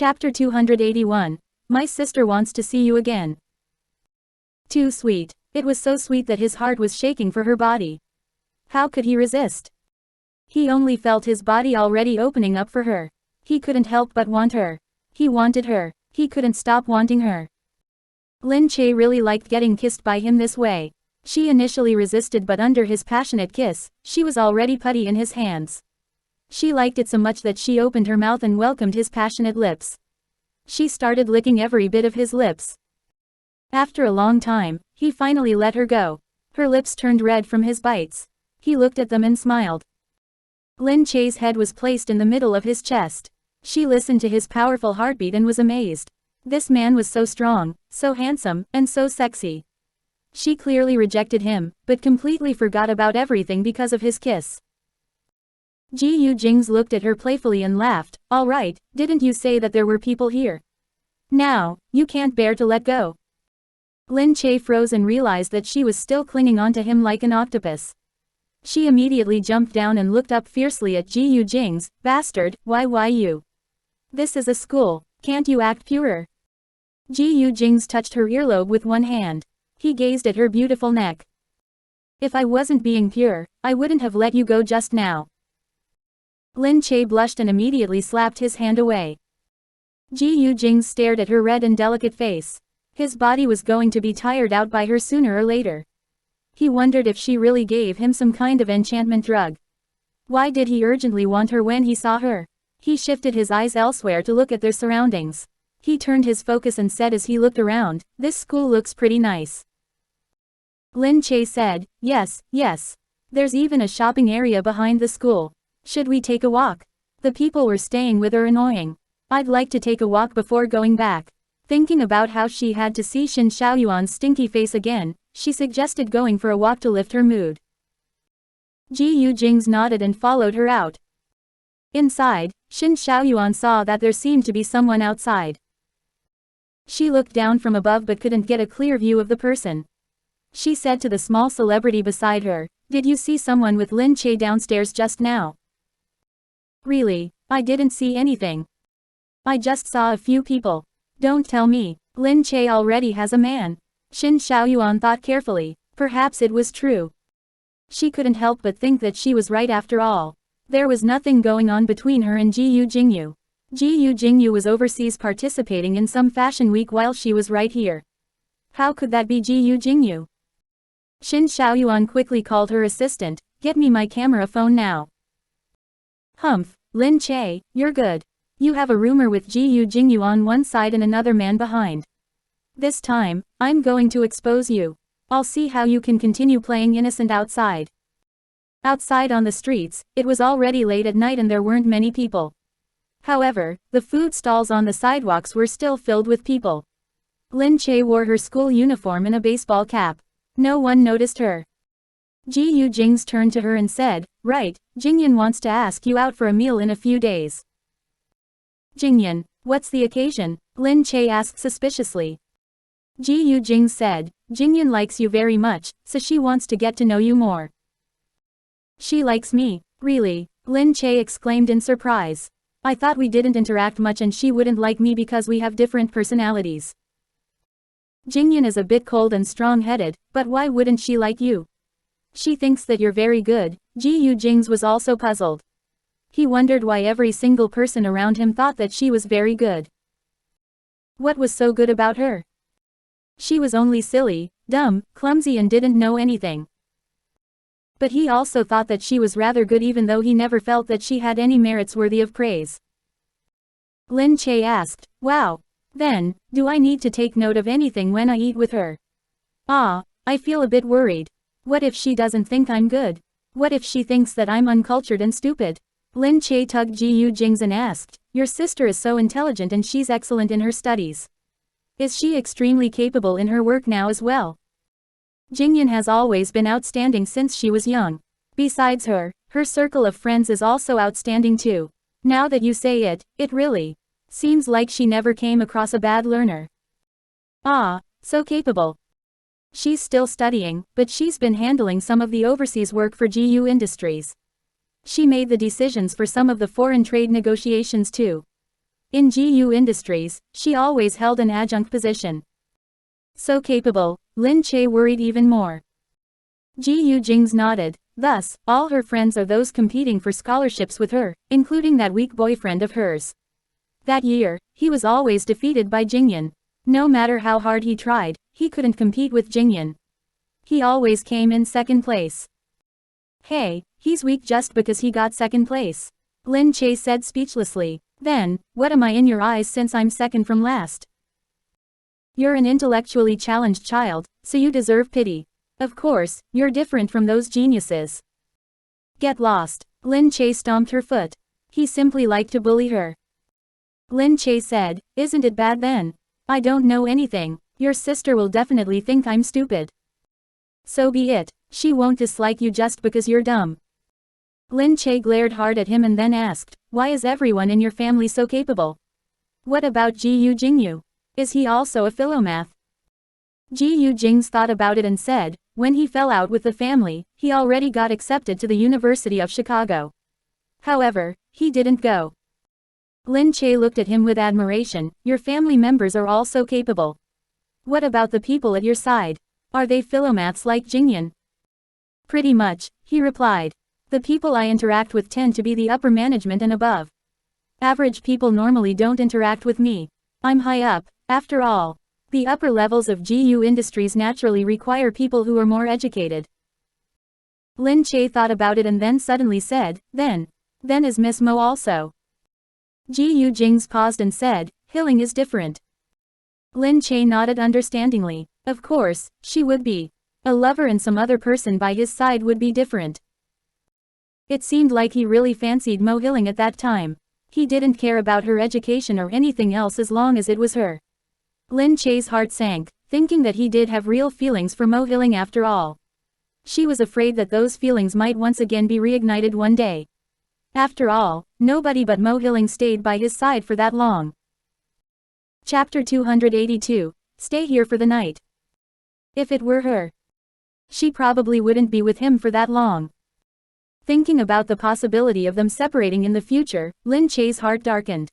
Chapter 281. My sister wants to see you again. Too sweet. It was so sweet that his heart was shaking for her body. How could he resist? He only felt his body already opening up for her. He couldn't help but want her. He wanted her. He couldn't stop wanting her. Lin Che really liked getting kissed by him this way. She initially resisted, but under his passionate kiss, she was already putty in his hands. She liked it so much that she opened her mouth and welcomed his passionate lips. She started licking every bit of his lips. After a long time, he finally let her go. Her lips turned red from his bites. He looked at them and smiled. Lin Che's head was placed in the middle of his chest. She listened to his powerful heartbeat and was amazed. This man was so strong, so handsome, and so sexy. She clearly rejected him, but completely forgot about everything because of his kiss. Gu Jingze looked at her playfully and laughed. All right, didn't you say that there were people here? Now, you can't bear to let go. Lin Che froze and realized that she was still clinging onto him like an octopus. She immediately jumped down and looked up fiercely at Gu Jingze. Bastard, why you? This is a school, can't you act purer? Gu Jingze touched her earlobe with one hand. He gazed at her beautiful neck. If I wasn't being pure, I wouldn't have let you go just now. Lin Che blushed and immediately slapped his hand away. Gu Jingze stared at her red and delicate face. His body was going to be tired out by her sooner or later. He wondered if she really gave him some kind of enchantment drug. Why did he urgently want her when he saw her? He shifted his eyes elsewhere to look at their surroundings. He turned his focus and said as he looked around, "This school looks pretty nice." Lin Che said, yes. There's even a shopping area behind the school. Should we take a walk? The people we're staying with are annoying. I'd like to take a walk before going back. Thinking about how she had to see Shin Shaoyuan's stinky face again, she suggested going for a walk to lift her mood. Gu Jingze nodded and followed her out. Inside, Shin Shaoyuan saw that there seemed to be someone outside. She looked down from above but couldn't get a clear view of the person. She said to the small celebrity beside her, "Did you see someone with Lin Che downstairs just now?" "Really, I didn't see anything. I just saw a few people." "Don't tell me, Lin Che already has a man." Shin Shaoyuan thought carefully. Perhaps it was true. She couldn't help but think that she was right after all. There was nothing going on between her and Gu Jingze. Gu Jingze was overseas participating in some fashion week while she was right here. How could that be Gu Jingze? Shin Shaoyuan quickly called her assistant, "Get me my camera phone now." "Humph, Lin Che, you're good. You have a rumor with Gu Jingze on one side and another man behind. This time, I'm going to expose you. I'll see how you can continue playing innocent outside." Outside on the streets, it was already late at night and there weren't many people. However, the food stalls on the sidewalks were still filled with people. Lin Che wore her school uniform and a baseball cap. No one noticed her. Gu Jingze turned to her and said, "Right, Jingyan wants to ask you out for a meal in a few days." "Jingyan, what's the occasion?" Lin Che asked suspiciously. Gu Jingze said, "Jingyan likes you very much, so she wants to get to know you more." "She likes me, really?" Lin Che exclaimed in surprise. "I thought we didn't interact much and she wouldn't like me because we have different personalities." "Jingyan is a bit cold and strong-headed, but why wouldn't she like you?" "She thinks that you're very good." Gu Jingze was also puzzled. He wondered why every single person around him thought that she was very good. What was so good about her? She was only silly, dumb, clumsy and didn't know anything. But he also thought that she was rather good even though he never felt that she had any merits worthy of praise. Lin Che asked, "Wow. Then, do I need to take note of anything when I eat with her? I feel a bit worried. What if she doesn't think I'm good? What if she thinks that I'm uncultured and stupid?" Lin Che tugged Gu Jingze and asked, "Your sister is so intelligent and she's excellent in her studies. Is she extremely capable in her work now as well?" "Jingyan has always been outstanding since she was young. Besides her, her circle of friends is also outstanding too. Now that you say it, it really seems like she never came across a bad learner. So capable. She's still studying, but she's been handling some of the overseas work for GU Industries. She made the decisions for some of the foreign trade negotiations too. In GU Industries, she always held an adjunct position. So capable, Lin Che worried even more. Gu Jingze nodded. Thus, all her friends are those competing for scholarships with her, including that weak boyfriend of hers. That year, he was always defeated by Jingyan. No matter how hard he tried, he couldn't compete with Jingyan. He always came in second place. Hey, he's weak just because he got second place. Lin Che said speechlessly. Then, what am I in your eyes since I'm second from last? You're an intellectually challenged child, so you deserve pity. Of course, you're different from those geniuses. Get lost. Lin Che stomped her foot. He simply liked to bully her. Lin Che said, isn't it bad then? I don't know anything. Your sister will definitely think I'm stupid. So be it. She won't dislike you just because you're dumb. Lin Che glared hard at him and then asked, why is everyone in your family so capable? What about Gu Jingyu? Is he also a philomath? Gu Jingze thought about it and said, when he fell out with the family, he already got accepted to the University of Chicago. However, he didn't go. Lin Che looked at him with admiration. Your family members are all so capable. What about the people at your side? Are they philomaths like Jingyan? Pretty much, he replied. The people I interact with tend to be the upper management and above. Average people normally don't interact with me. I'm high up, after all. The upper levels of GU Industries naturally require people who are more educated. Lin Che thought about it and then suddenly said, then is Miss Mo also? Gu Jingze paused and said, Hilling is different. Lin Che nodded understandingly. Of course, she would be. A lover and some other person by his side would be different. It seemed like he really fancied Mo Hilling at that time. He didn't care about her education or anything else as long as it was her. Lin Che's heart sank, thinking that he did have real feelings for Mo Hilling after all. She was afraid that those feelings might once again be reignited one day. After all, nobody but Mo Hilling stayed by his side for that long. Chapter 282, Stay here for the night. If it were her, she probably wouldn't be with him for that long. Thinking about the possibility of them separating in the future, Lin Che's heart darkened.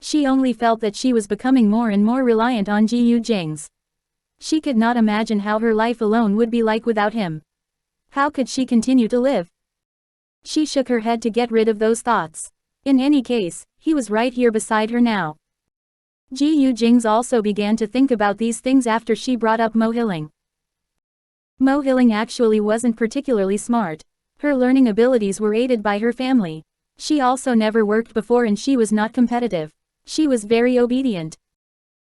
She only felt that she was becoming more and more reliant on Gu Jingze. She could not imagine how her life alone would be like without him. How could she continue to live? She shook her head to get rid of those thoughts. In any case, he was right here beside her now. Gu Jingze also began to think about these things after she brought up Mo Hilling. Mo Hilling actually wasn't particularly smart. Her learning abilities were aided by her family. She also never worked before and she was not competitive. She was very obedient.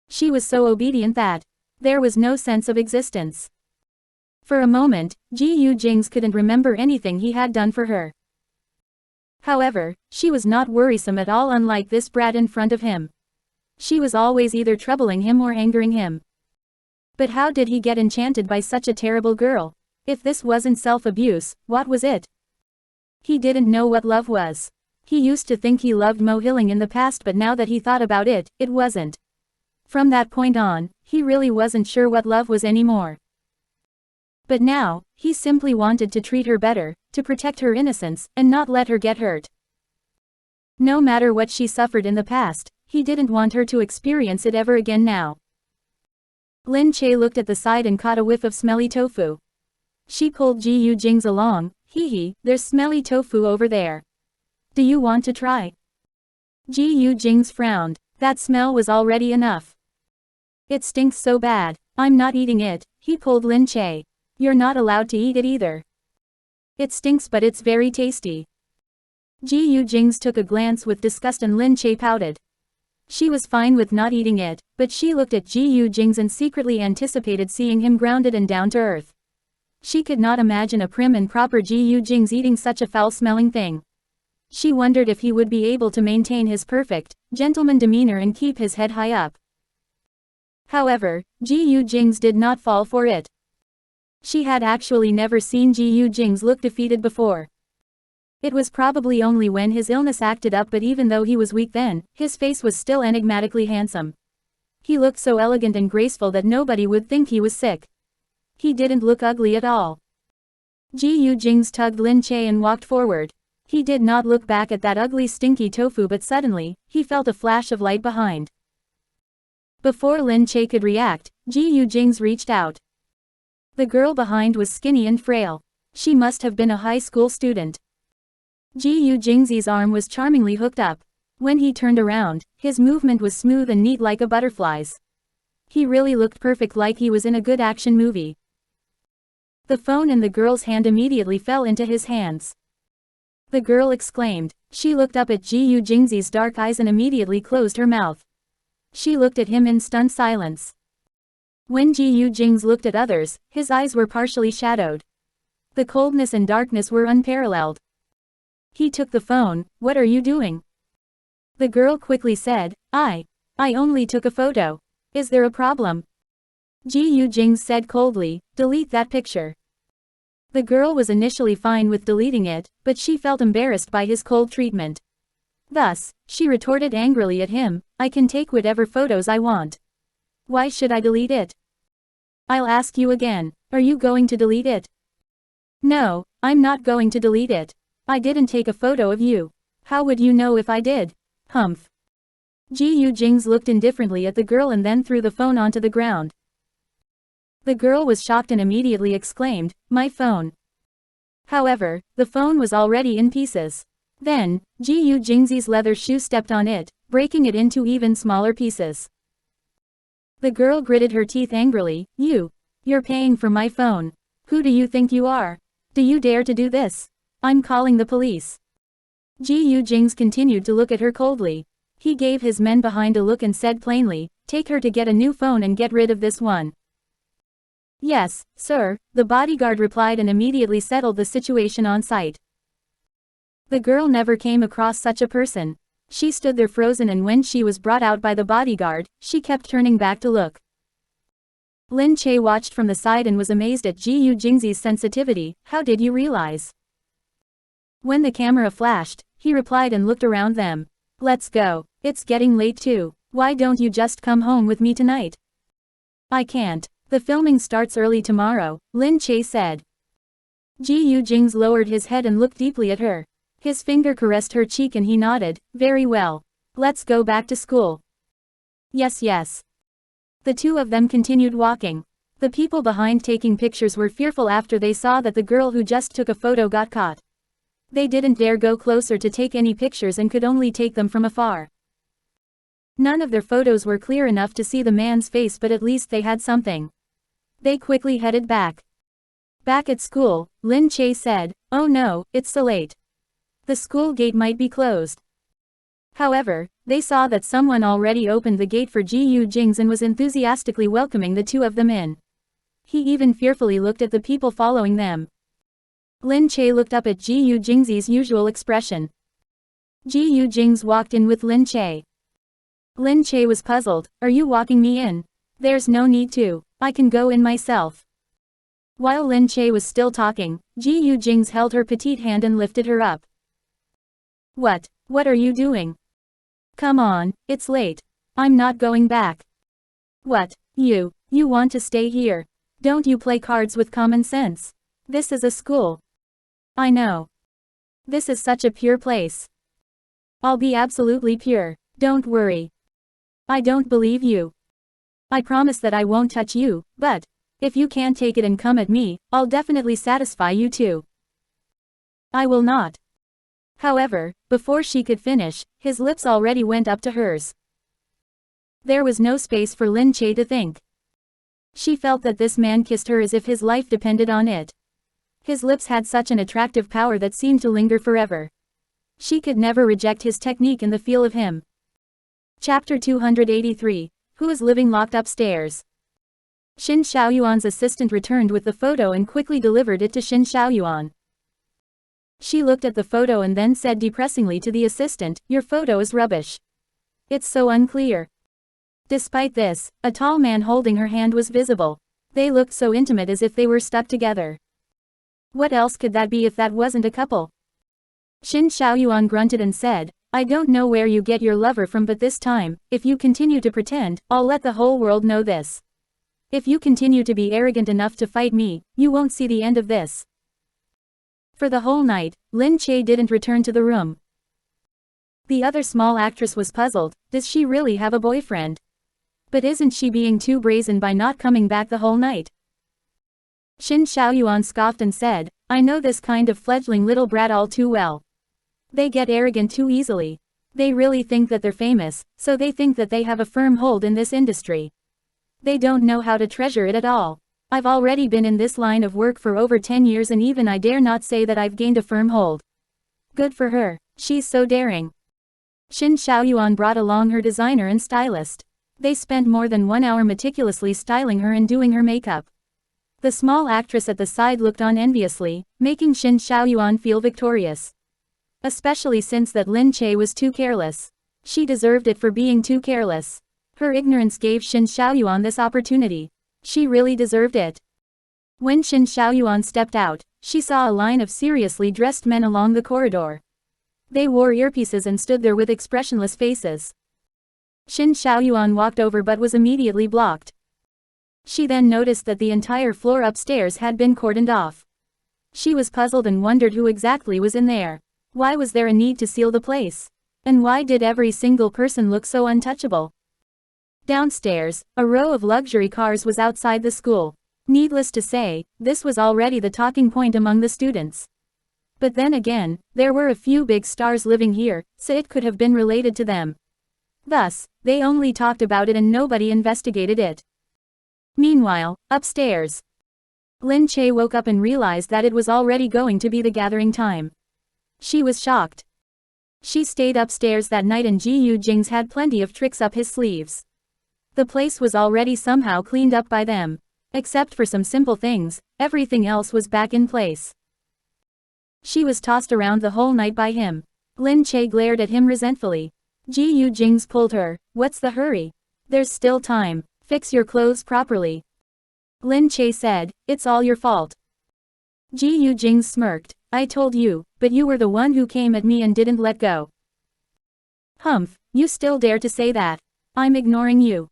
She was so obedient that there was no sense of existence. For a moment, Gu Jingze couldn't remember anything he had done for her. However, she was not worrisome at all, unlike this brat in front of him. She was always either troubling him or angering him. But how did he get enchanted by such a terrible girl? If this wasn't self-abuse, what was it? He didn't know what love was. He used to think he loved Mo Hilling in the past, but now that he thought about it, it wasn't. From that point on, he really wasn't sure what love was anymore. But now, he simply wanted to treat her better, to protect her innocence, and not let her get hurt. No matter what she suffered in the past, he didn't want her to experience it ever again now. Lin Che looked at the side and caught a whiff of smelly tofu. She pulled Gu Jingze along. Hee, there's smelly tofu over there. Do you want to try? Gu Jingze frowned. That smell was already enough. It stinks so bad. I'm not eating it, he pulled Lin Che. You're not allowed to eat it either. It stinks, but it's very tasty. Gu Jingze took a glance with disgust and Lin Che pouted. She was fine with not eating it, but she looked at Gu Jingze and secretly anticipated seeing him grounded and down to earth. She could not imagine a prim and proper Gu Jingze eating such a foul-smelling thing. She wondered if he would be able to maintain his perfect, gentleman demeanor and keep his head high up. However, Gu Jingze did not fall for it. She had actually never seen Gu Jingze look defeated before. It was probably only when his illness acted up, but even though he was weak then, his face was still enigmatically handsome. He looked so elegant and graceful that nobody would think he was sick. He didn't look ugly at all. Gu Jingze tugged Lin Che and walked forward. He did not look back at that ugly stinky tofu, but suddenly, he felt a flash of light behind. Before Lin Che could react, Gu Jingze reached out. The girl behind was skinny and frail. She must have been a high school student. Gu Jingze's arm was charmingly hooked up. When he turned around, his movement was smooth and neat like a butterfly's. He really looked perfect, like he was in a good action movie. The phone in the girl's hand immediately fell into his hands. The girl exclaimed. She looked up at Gu Jingze's dark eyes and immediately closed her mouth. She looked at him in stunned silence. When Gu Jingze looked at others, his eyes were partially shadowed. The coldness and darkness were unparalleled. He took the phone. What are you doing? The girl quickly said, I only took a photo. Is there a problem? Gu Jingze said coldly, delete that picture. The girl was initially fine with deleting it, but she felt embarrassed by his cold treatment. Thus, she retorted angrily at him, I can take whatever photos I want. Why should I delete it? I'll ask you again, are you going to delete it? No, I'm not going to delete it. I didn't take a photo of you. How would you know if I did? Humph. Gu Jingze looked indifferently at the girl and then threw the phone onto the ground. The girl was shocked and immediately exclaimed, my phone. However, the phone was already in pieces. Then, Gu Jingze's leather shoe stepped on it, breaking it into even smaller pieces. The girl gritted her teeth angrily, you're paying for my phone. Who do you think you are? Do you dare to do this? I'm calling the police. Gu Jingze continued to look at her coldly. He gave his men behind a look and said plainly, take her to get a new phone and get rid of this one. Yes, sir, the bodyguard replied and immediately settled the situation on site. The girl never came across such a person. She stood there frozen, and when she was brought out by the bodyguard, she kept turning back to look. Lin Che watched from the side and was amazed at Gu Jingze's sensitivity. How did you realize? When the camera flashed, he replied and looked around them. Let's go. It's getting late too. Why don't you just come home with me tonight? I can't. The filming starts early tomorrow, Lin Che said. Gu Jingze lowered his head and looked deeply at her. His finger caressed her cheek and he nodded, very well. Let's go back to school. Yes, yes. The two of them continued walking. The people behind taking pictures were fearful after they saw that the girl who just took a photo got caught. They didn't dare go closer to take any pictures and could only take them from afar. None of their photos were clear enough to see the man's face, but at least they had something. They quickly headed back. Back at school, Lin Che said, oh no, it's so late. The school gate might be closed. However, they saw that someone already opened the gate for Gu Jingze and was enthusiastically welcoming the two of them in. He even fearfully looked at the people following them. Lin Che looked up at Gu Jingze's usual expression. Gu Jingze walked in with Lin Che. Lin Che was puzzled, are you walking me in? There's no need to, I can go in myself. While Lin Che was still talking, Gu Jingze held her petite hand and lifted her up. What are you doing? Come on, it's late. I'm not going back. What, you want to stay here? Don't you play cards with common sense? This is a school. I know. This is such a pure place. I'll be absolutely pure, don't worry. I don't believe you. I promise that I won't touch you, but if you can't take it and come at me, I'll definitely satisfy you too. I will not. However, before she could finish, his lips already went up to hers. There was no space for Lin Che to think. She felt that this man kissed her as if his life depended on it. His lips had such an attractive power that seemed to linger forever. She could never reject his technique and the feel of him. Chapter 283. Who is living locked upstairs? Shin Xiaoyuan's assistant returned with the photo and quickly delivered it to Shin Xiaoyuan. She looked at the photo and then said depressingly to the assistant, your photo is rubbish. It's so unclear. Despite this, a tall man holding her hand was visible. They looked so intimate, as if they were stuck together. What else could that be if that wasn't a couple? Shin Xiaoyuan grunted and said, I don't know where you get your lover from, but this time, if you continue to pretend, I'll let the whole world know this. If you continue to be arrogant enough to fight me, you won't see the end of this. For the whole night, Lin Che didn't return to the room. The other small actress was puzzled. Does she really have a boyfriend? But isn't she being too brazen by not coming back the whole night? Shin Xiaoyuan scoffed and said, I know this kind of fledgling little brat all too well. They get arrogant too easily. They really think that they're famous, so they think that they have a firm hold in this industry. They don't know how to treasure it at all. I've already been in this line of work for over 10 years and even I dare not say that I've gained a firm hold. Good for her. She's so daring. Shin Xiaoyuan brought along her designer and stylist. They spent more than 1 hour meticulously styling her and doing her makeup. The small actress at the side looked on enviously, making Shin Xiaoyuan feel victorious. Especially since that Lin Che was too careless. She deserved it for being too careless. Her ignorance gave Shin Xiaoyuan this opportunity. She really deserved it. When Shin Xiaoyuan stepped out, she saw a line of seriously dressed men along the corridor. They wore earpieces and stood there with expressionless faces. Shin Xiaoyuan walked over but was immediately blocked. She then noticed that the entire floor upstairs had been cordoned off. She was puzzled and wondered who exactly was in there. Why was there a need to seal the place? And why did every single person look so untouchable? Downstairs, a row of luxury cars was outside the school. Needless to say, this was already the talking point among the students. But then again, there were a few big stars living here, so it could have been related to them. Thus, they only talked about it and nobody investigated it. Meanwhile, upstairs, Lin Che woke up and realized that it was already going to be the gathering time. She was shocked. She stayed upstairs that night and Gu Jingze had plenty of tricks up his sleeves. The place was already somehow cleaned up by them. Except for some simple things, everything else was back in place. She was tossed around the whole night by him. Lin Che glared at him resentfully. Gu Jingze pulled her. What's the hurry? There's still time. Fix your clothes properly. Lin Che said, it's all your fault. Gu Jingze smirked. I told you, but you were the one who came at me and didn't let go. Humph, you still dare to say that? I'm ignoring you.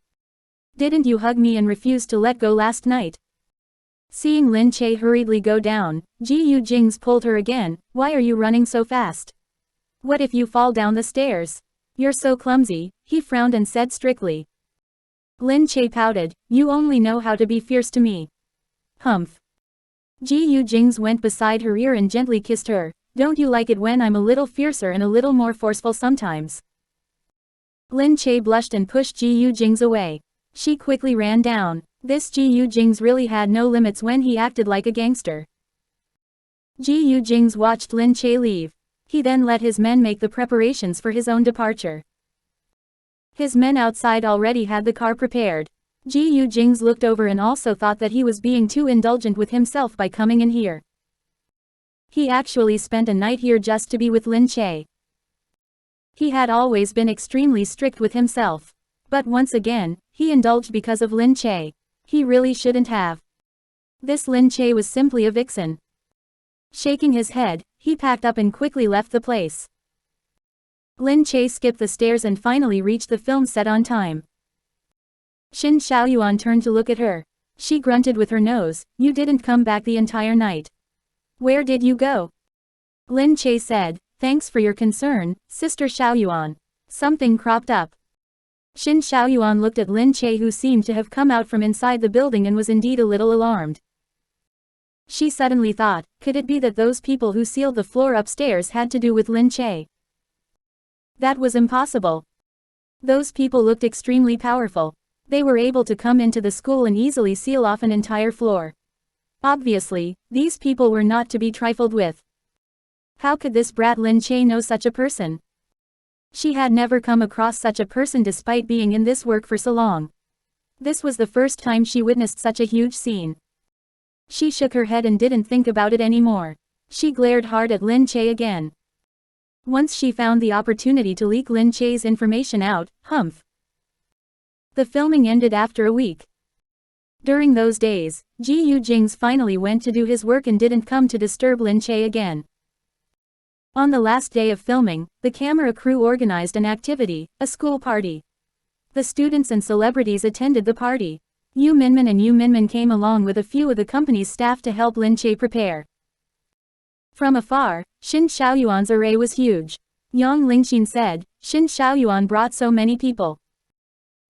Didn't you hug me and refuse to let go last night? Seeing Lin Che hurriedly go down, Gu Jingze pulled her again. Why are you running so fast? What if you fall down the stairs? You're so clumsy, he frowned and said strictly. Lin Che pouted, you only know how to be fierce to me. Humph. Gu Jingze went beside her ear and gently kissed her. Don't you like it when I'm a little fiercer and a little more forceful sometimes? Lin Che blushed and pushed Gu Jingze away. She quickly ran down. This Gu Jingze really had no limits when he acted like a gangster. Gu Jingze watched Lin Che leave. He then let his men make the preparations for his own departure. His men outside already had the car prepared. Gu Jingze looked over and also thought that he was being too indulgent with himself by coming in here. He actually spent a night here just to be with Lin Che. He had always been extremely strict with himself. But once again, he indulged because of Lin Che. He really shouldn't have. This Lin Che was simply a vixen. Shaking his head, he packed up and quickly left the place. Lin Che skipped the stairs and finally reached the film set on time. Shin Xiaoyuan turned to look at her. She grunted with her nose. You didn't come back the entire night. Where did you go? Lin Che said, thanks for your concern, Sister Xiaoyuan. Something cropped up. Shin Xiaoyuan looked at Lin Che, who seemed to have come out from inside the building and was indeed a little alarmed. She suddenly thought, could it be that those people who sealed the floor upstairs had to do with Lin Che? That was impossible. Those people looked extremely powerful. They were able to come into the school and easily seal off an entire floor. Obviously, these people were not to be trifled with. How could this brat Lin Che know such a person? She had never come across such a person despite being in this work for so long. This was the first time she witnessed such a huge scene. She shook her head and didn't think about it anymore. She glared hard at Lin Che again. Once she found the opportunity to leak Lin Che's information out, humph. The filming ended after a week. During those days, Gu Jingze finally went to do his work and didn't come to disturb Lin Che again. On the last day of filming, the camera crew organized an activity, a school party. The students and celebrities attended the party. Yu Minmin and Yu Minmin came along with a few of the company's staff to help Lin Che prepare. From afar, Shin Xiaoyuan's array was huge. Yang Lingxin said, Shin Xiaoyuan brought so many people.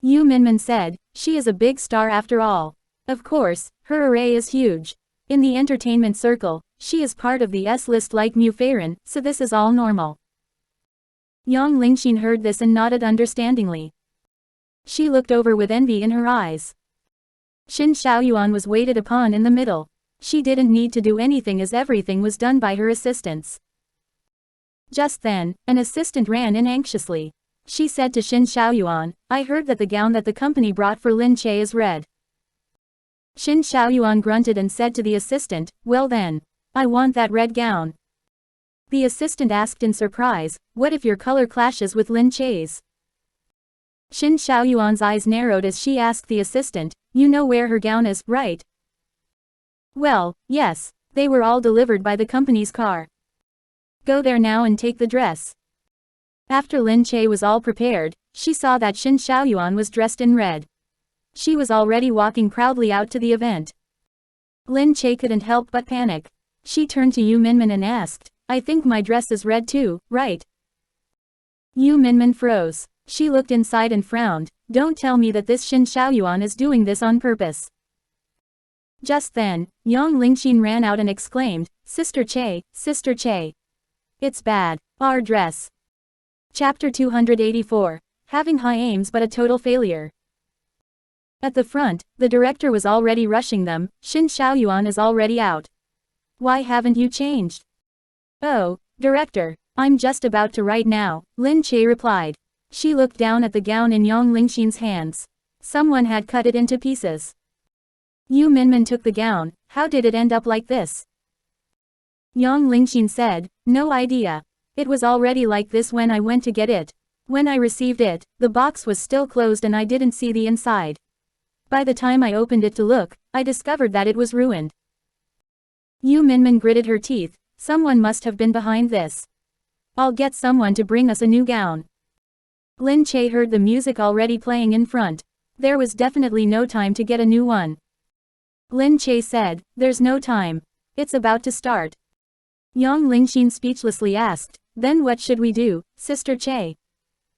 Yu Minmin said, she is a big star after all. Of course, her array is huge. In the entertainment circle, she is part of the S-list like Mu Feiren, so this is all normal. Yang Lingxin heard this and nodded understandingly. She looked over with envy in her eyes. Shin Xiaoyuan was waited upon in the middle. She didn't need to do anything as everything was done by her assistants. Just then, an assistant ran in anxiously. She said to Shin Xiaoyuan, I heard that the gown that the company brought for Lin Che is red. Shin Xiaoyuan grunted and said to the assistant, well then, I want that red gown. The assistant asked in surprise, what if your color clashes with Lin Che's? Shin Xiaoyuan's eyes narrowed as she asked the assistant, you know where her gown is, right? Well, yes, they were all delivered by the company's car. Go there now and take the dress. After Lin Che was all prepared, she saw that Shin Xiaoyuan was dressed in red. She was already walking proudly out to the event. Lin Che couldn't help but panic. She turned to Yu Minmin and asked, I think my dress is red too, right? Yu Minmin froze. She looked inside and frowned, don't tell me that this Shin Xiaoyuan is doing this on purpose. Just then, Yang Lingxin ran out and exclaimed, Sister Che, Sister Che. It's bad. Our dress. Chapter 284. Having high aims but a total failure. At the front, the director was already rushing them, Shin Xiaoyuan is already out. Why haven't you changed? Oh, director, I'm just about to right now, Lin Che replied. She looked down at the gown in Yang Lingxin's hands. Someone had cut it into pieces. Yu Minmin took the gown, how did it end up like this? Yang Lingxin said, no idea. It was already like this when I went to get it. When I received it, the box was still closed and I didn't see the inside. By the time I opened it to look, I discovered that it was ruined. Yu Minmin gritted her teeth, someone must have been behind this. I'll get someone to bring us a new gown. Lin Che heard the music already playing in front. There was definitely no time to get a new one. Lin Che said, there's no time. It's about to start. Yang Lingxin speechlessly asked, then what should we do, Sister Che?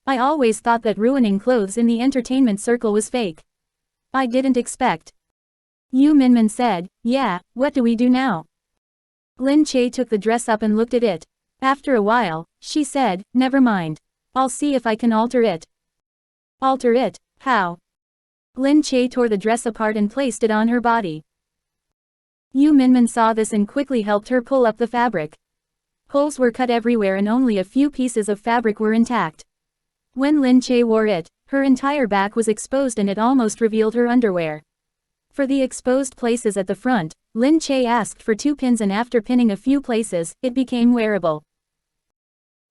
I always thought that ruining clothes in the entertainment circle was fake. I didn't expect. Yu Minmin said, yeah, what do we do now? Lin Che took the dress up and looked at it. After a while, she said, never mind. I'll see if I can alter it. Alter it? How? Lin Che tore the dress apart and placed it on her body. Yu Minmin saw this and quickly helped her pull up the fabric. Holes were cut everywhere and only a few pieces of fabric were intact. When Lin Che wore it, her entire back was exposed and it almost revealed her underwear. For the exposed places at the front, Lin Che asked for 2 pins and after pinning a few places, it became wearable.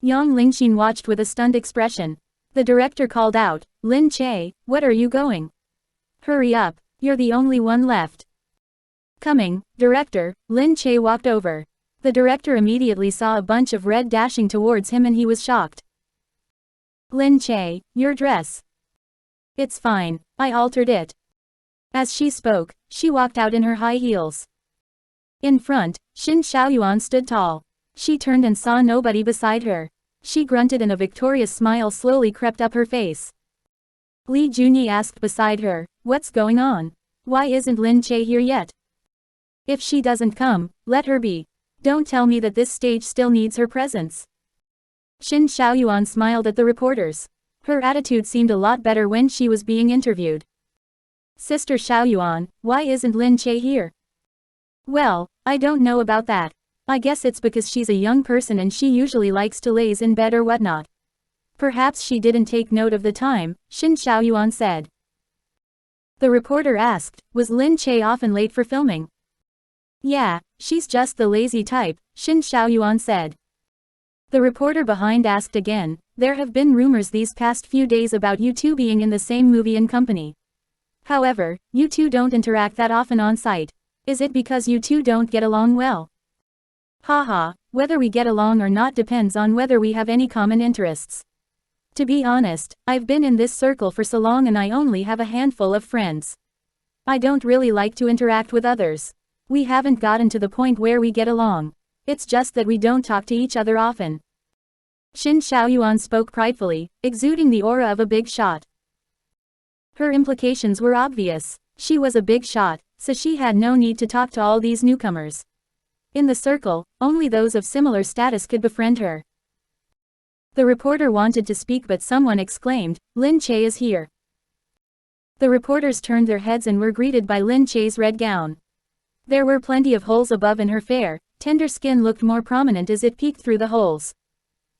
Yang Lingxin watched with a stunned expression. The director called out, Lin Che, what are you going? Hurry up, you're the only one left. Coming, director, Lin Che walked over. The director immediately saw a bunch of red dashing towards him and he was shocked. Lin Che, your dress. It's fine, I altered it. As she spoke, she walked out in her high heels. In front, Shin Xiaoyuan stood tall. She turned and saw nobody beside her. She grunted and a victorious smile slowly crept up her face. Li Junyi asked beside her, what's going on? Why isn't Lin Che here yet? If she doesn't come, let her be. Don't tell me that this stage still needs her presence. Shin Xiaoyuan smiled at the reporters. Her attitude seemed a lot better when she was being interviewed. Sister Xiaoyuan, why isn't Lin Che here? Well, I don't know about that. I guess it's because she's a young person and she usually likes to laze in bed or whatnot. Perhaps she didn't take note of the time, Shin Xiaoyuan said. The reporter asked, was Lin Che often late for filming? Yeah, she's just the lazy type, Shin Xiaoyuan said. The reporter behind asked again, there have been rumors these past few days about you two being in the same movie and company. However, you two don't interact that often on site. Is it because you two don't get along well? Haha, whether we get along or not depends on whether we have any common interests. To be honest, I've been in this circle for so long and I only have a handful of friends. I don't really like to interact with others. We haven't gotten to the point where we get along. It's just that we don't talk to each other often. Shin Xiaoyuan spoke pridefully, exuding the aura of a big shot. Her implications were obvious. She was a big shot, so she had no need to talk to all these newcomers. In the circle, only those of similar status could befriend her. The reporter wanted to speak, but someone exclaimed, "Lin Che is here." The reporters turned their heads and were greeted by Lin Che's red gown. There were plenty of holes above, and her fair, tender skin looked more prominent as it peeked through the holes.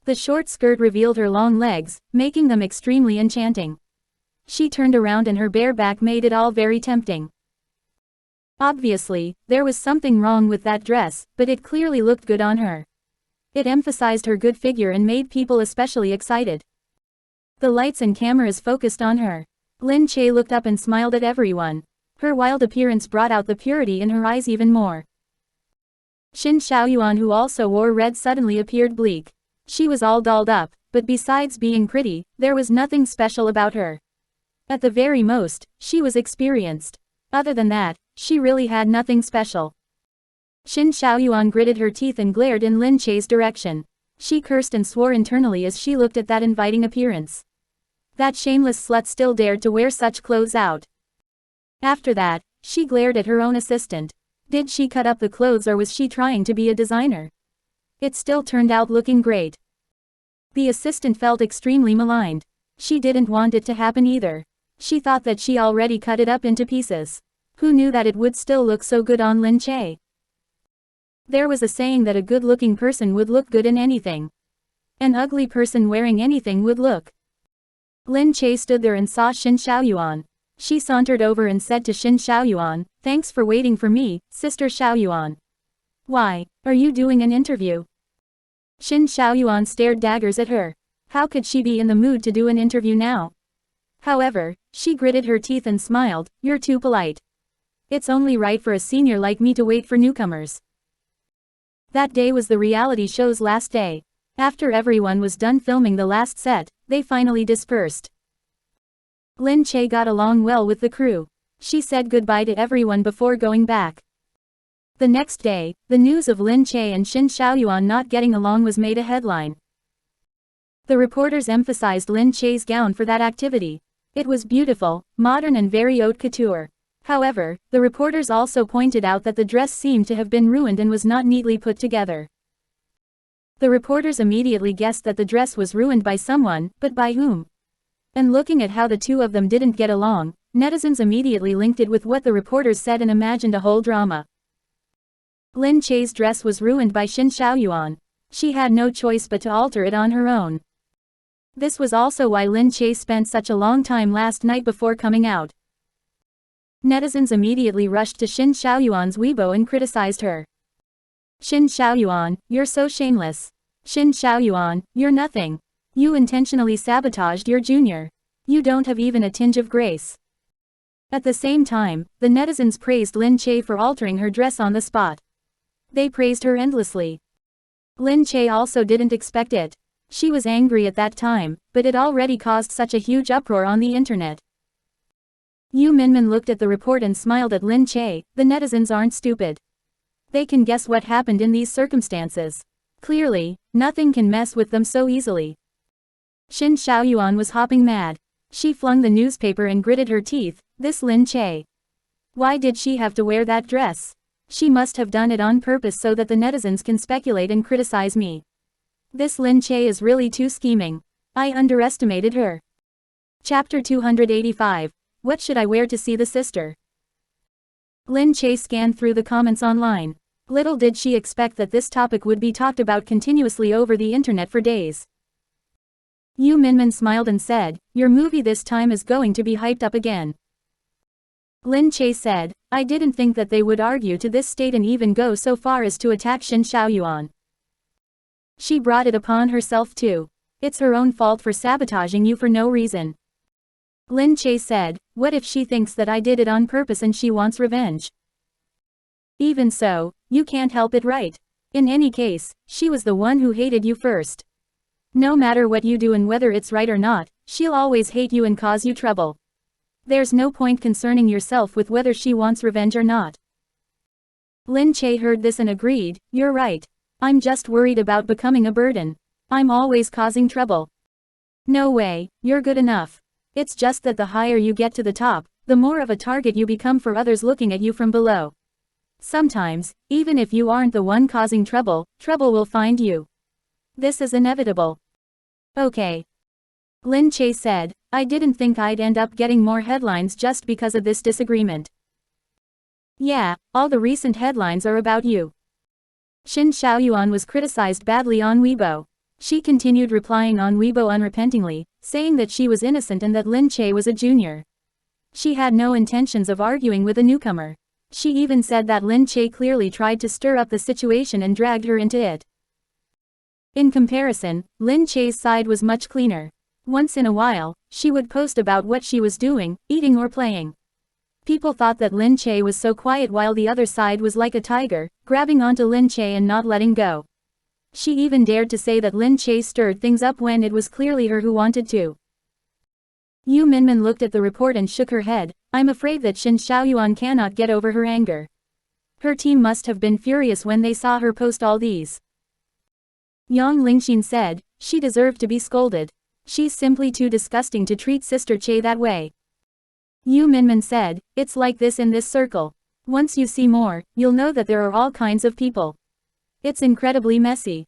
The short skirt revealed her long legs, making them extremely enchanting. She turned around and her bare back made it all very tempting. Obviously, there was something wrong with that dress, but it clearly looked good on her. It emphasized her good figure and made people especially excited. The lights and cameras focused on her. Lin Che looked up and smiled at everyone. Her wild appearance brought out the purity in her eyes even more. Shin Xiaoyuan, who also wore red, suddenly appeared bleak. She was all dolled up, but besides being pretty, there was nothing special about her. At the very most, she was experienced. Other than that, she really had nothing special. Shin Xiaoyuan gritted her teeth and glared in Lin Che's direction. She cursed and swore internally as she looked at that inviting appearance. That shameless slut still dared to wear such clothes out. After that, she glared at her own assistant. Did she cut up the clothes, or was she trying to be a designer? It still turned out looking great. The assistant felt extremely maligned. She didn't want it to happen either. She thought that she already cut it up into pieces. Who knew that it would still look so good on Lin Che? There was a saying that a good-looking person would look good in anything. An ugly person wearing anything would look. Lin Che stood there and saw Shin Xiaoyuan. She sauntered over and said to Shin Xiaoyuan, "Thanks for waiting for me, Sister Xiaoyuan." "Why, are you doing an interview?" Shin Xiaoyuan stared daggers at her. How could she be in the mood to do an interview now? However, she gritted her teeth and smiled, "You're too polite. It's only right for a senior like me to wait for newcomers." That day was the reality show's last day. After everyone was done filming the last set, they finally dispersed. Lin Che got along well with the crew. She said goodbye to everyone before going back. The next day, the news of Lin Che and Shin Xiaoyuan not getting along was made a headline. The reporters emphasized Lin Che's gown for that activity. It was beautiful, modern and very haute couture. However, the reporters also pointed out that the dress seemed to have been ruined and was not neatly put together. The reporters immediately guessed that the dress was ruined by someone, but by whom? And looking at how the two of them didn't get along, netizens immediately linked it with what the reporters said and imagined a whole drama. Lin Che's dress was ruined by Shin Xiaoyuan. She had no choice but to alter it on her own. This was also why Lin Che spent such a long time last night before coming out. Netizens immediately rushed to Shin Xiaoyuan's Weibo and criticized her. "Shin Xiaoyuan, you're so shameless. Shin Xiaoyuan, you're nothing. You intentionally sabotaged your junior. You don't have even a tinge of grace." At the same time, the netizens praised Lin Che for altering her dress on the spot. They praised her endlessly. Lin Che also didn't expect it. She was angry at that time, but it already caused such a huge uproar on the internet. Yu Minmin looked at the report and smiled at Lin Che. The netizens aren't stupid. They can guess what happened in these circumstances. Clearly, nothing can mess with them so easily. Shin Xiaoyuan was hopping mad. She flung the newspaper and gritted her teeth. This Lin Che. Why did she have to wear that dress? She must have done it on purpose so that the netizens can speculate and criticize me. This Lin Che is really too scheming. I underestimated her. Chapter 285. What should I wear to see the sister? Lin Che scanned through the comments online. Little did she expect that this topic would be talked about continuously over the internet for days. Yu Minmin smiled and said, "Your movie this time is going to be hyped up again." Lin Che said, "I didn't think that they would argue to this state and even go so far as to attack Shin Xiaoyuan. She brought it upon herself too. It's her own fault for sabotaging you for no reason." Lin Che said, "What if she thinks that I did it on purpose and she wants revenge? Even so, you can't help it, right? In any case, she was the one who hated you first. No matter what you do and whether it's right or not, she'll always hate you and cause you trouble. There's no point concerning yourself with whether she wants revenge or not." Lin Che heard this and agreed, "You're right. I'm just worried about becoming a burden. I'm always causing trouble. No way, you're good enough. It's just that the higher you get to the top, the more of a target you become for others looking at you from below. Sometimes, even if you aren't the one causing trouble, trouble will find you. This is inevitable. Okay. Lin Che said, I didn't think I'd end up getting more headlines just because of this disagreement. Yeah, all the recent headlines are about you. Shin Xiaoyuan was criticized badly on Weibo. She continued replying on Weibo unrepentingly, saying that she was innocent and that Lin Che was a junior. She had no intentions of arguing with a newcomer. She even said that Lin Che clearly tried to stir up the situation and dragged her into it. In comparison, Lin Che's side was much cleaner. Once in a while, she would post about what she was doing, eating or playing. People thought that Lin Che was so quiet while the other side was like a tiger, grabbing onto Lin Che and not letting go. She even dared to say that Lin Che stirred things up when it was clearly her who wanted to. Yu Minmin looked at the report and shook her head. I'm afraid that Shin Xiaoyuan cannot get over her anger. Her team must have been furious when they saw her post all these. Yang Lingxin said, she deserved to be scolded. She's simply too disgusting to treat Sister Che that way. Yu Minmin said, it's like this in this circle. Once you see more, you'll know that there are all kinds of people. It's incredibly messy.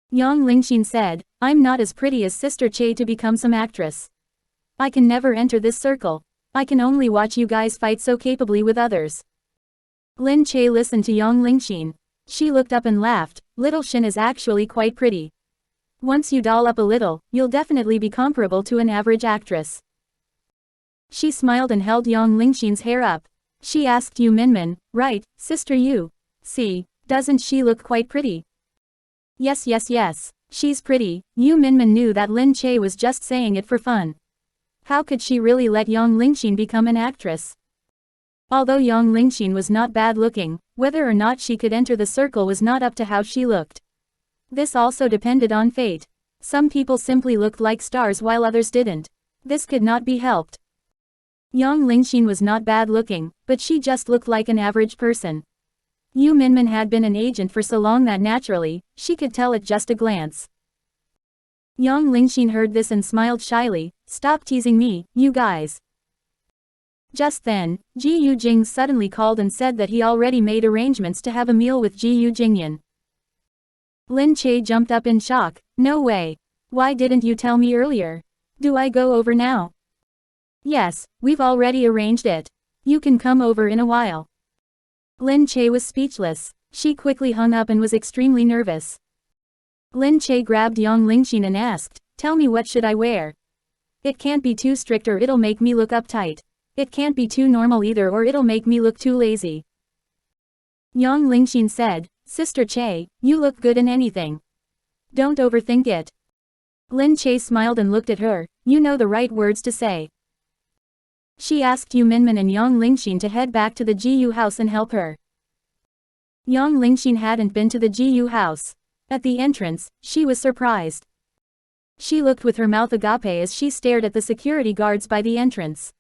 Yang Lingxin said, I'm not as pretty as Sister Che to become some actress. I can never enter this circle. I can only watch you guys fight so capably with others. Lin Che listened to Yang Lingxin. She looked up and laughed, little Shin is actually quite pretty. Once you doll up a little, you'll definitely be comparable to an average actress. She smiled and held Yang Lingxin's hair up. She asked Yu Minmin, right, Sister Yu? See, doesn't she look quite pretty? Yes, she's pretty. Yu Minmin knew that Lin Che was just saying it for fun. How could she really let Yang Lingxin become an actress? Although Yang Lingxin was not bad looking, whether or not she could enter the circle was not up to how she looked. This also depended on fate. Some people simply looked like stars while others didn't. This could not be helped. Yang Lingxin was not bad looking, but she just looked like an average person. Yu Minmin had been an agent for so long that naturally, she could tell at just a glance. Yang Lingxin heard this and smiled shyly, stop teasing me, you guys. Just then, Gu Jingze suddenly called and said that he already made arrangements to have a meal with Gu Jingyan. Lin Che jumped up in shock, no way. Why didn't you tell me earlier? Do I go over now? Yes, we've already arranged it. You can come over in a while. Lin Che was speechless. She quickly hung up and was extremely nervous. Lin Che grabbed Yang Lingxin and asked, tell me what should I wear? It can't be too strict or it'll make me look uptight. It can't be too normal either or it'll make me look too lazy. Yang Lingxin said, Sister Che, you look good in anything. Don't overthink it. Lin Che smiled and looked at her, you know the right words to say. She asked Yu Minmin and Yang Lingxin to head back to the Gu house and help her. Yang Lingxin hadn't been to the Gu house. At the entrance, she was surprised. She looked with her mouth agape as she stared at the security guards by the entrance.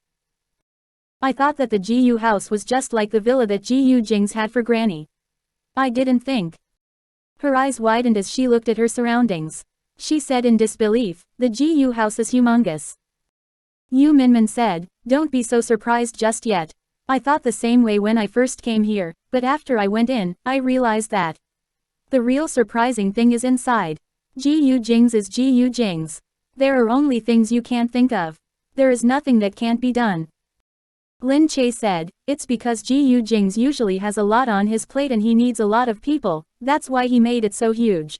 I thought that the Gu house was just like the villa that Gu Jingze had for Granny. I didn't think. Her eyes widened as she looked at her surroundings. She said in disbelief, the Gu house is humongous. Yu Minmin said, don't be so surprised just yet. I thought the same way when I first came here, but after I went in, I realized that the real surprising thing is inside. Gu Jingze is Gu Jingze. There are only things you can't think of. There is nothing that can't be done. Lin Che said, it's because Gu Jingze usually has a lot on his plate and he needs a lot of people, that's why he made it so huge.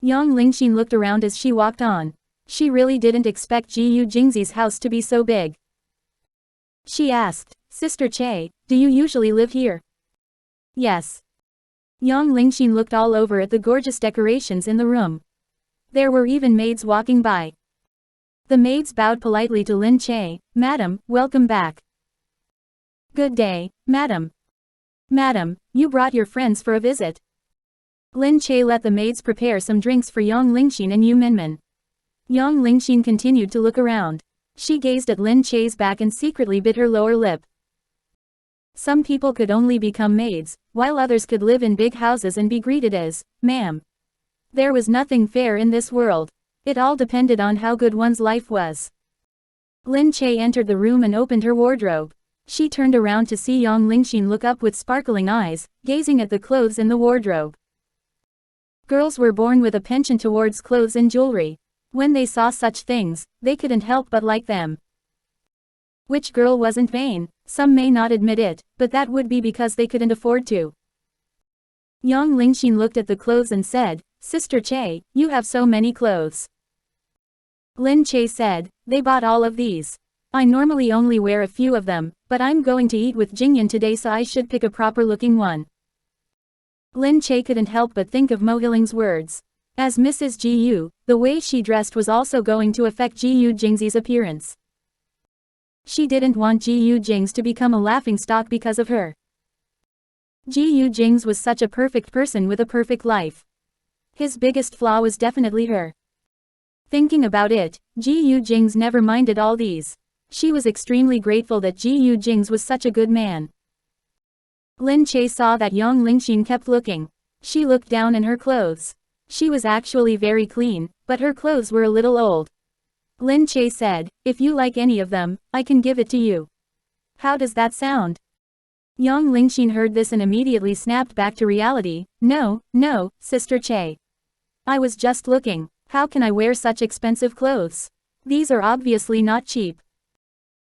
Yang Lingxin looked around as she walked on. She really didn't expect Gu Jingze's house to be so big. She asked, Sister Che, do you usually live here? Yes. Yang Lingxin looked all over at the gorgeous decorations in the room. There were even maids walking by. The maids bowed politely to Lin Che, Madam, welcome back. Good day, Madam. Madam, you brought your friends for a visit. Lin Che let the maids prepare some drinks for Yang Lingxin and Yu Minmin. Yang Lingxin continued to look around. She gazed at Lin Che's back and secretly bit her lower lip. Some people could only become maids, while others could live in big houses and be greeted as, ma'am. There was nothing fair in this world. It all depended on how good one's life was. Lin Che entered the room and opened her wardrobe. She turned around to see Yang Lingxin look up with sparkling eyes, gazing at the clothes in the wardrobe. Girls were born with a penchant towards clothes and jewelry. When they saw such things, they couldn't help but like them. Which girl wasn't vain? Some may not admit it, but that would be because they couldn't afford to. Yang Lingxin looked at the clothes and said, Sister Che, you have so many clothes. Lin Che said, they bought all of these. I normally only wear a few of them, but I'm going to eat with Jingyan today, so I should pick a proper-looking one. Lin Che couldn't help but think of Mo Hiling's words. As Mrs. Gu, the way she dressed was also going to affect Gu Jingze's appearance. She didn't want Gu Jingze to become a laughingstock because of her. Gu Jingze was such a perfect person with a perfect life. His biggest flaw was definitely her. Thinking about it, Gu Jingze never minded all these. She was extremely grateful that Gu Jingze was such a good man. Lin Che saw that Yang Lingxin kept looking. She looked down in her clothes. She was actually very clean, but her clothes were a little old. Lin Che said, if you like any of them, I can give it to you. How does that sound? Yang Lingxin heard this and immediately snapped back to reality. No, Sister Che. I was just looking. How can I wear such expensive clothes? These are obviously not cheap.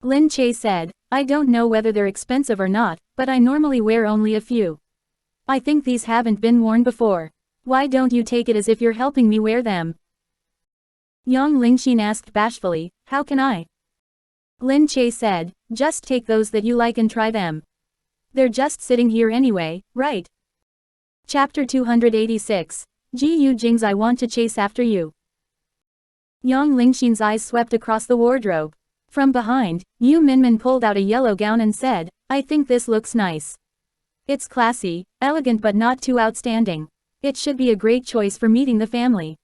Lin Che said, I don't know whether they're expensive or not, but I normally wear only a few. I think these haven't been worn before. Why don't you take it as if you're helping me wear them? Yang Lingxin asked bashfully, how can I? Lin Che said, just take those that you like and try them. They're just sitting here anyway, right? Chapter 286. Gu Jingze, I want to chase after you. Yang Lingxin's eyes swept across the wardrobe. From behind, Yu Minmin pulled out a yellow gown and said, I think this looks nice. It's classy, elegant but not too outstanding. It should be a great choice for meeting the family.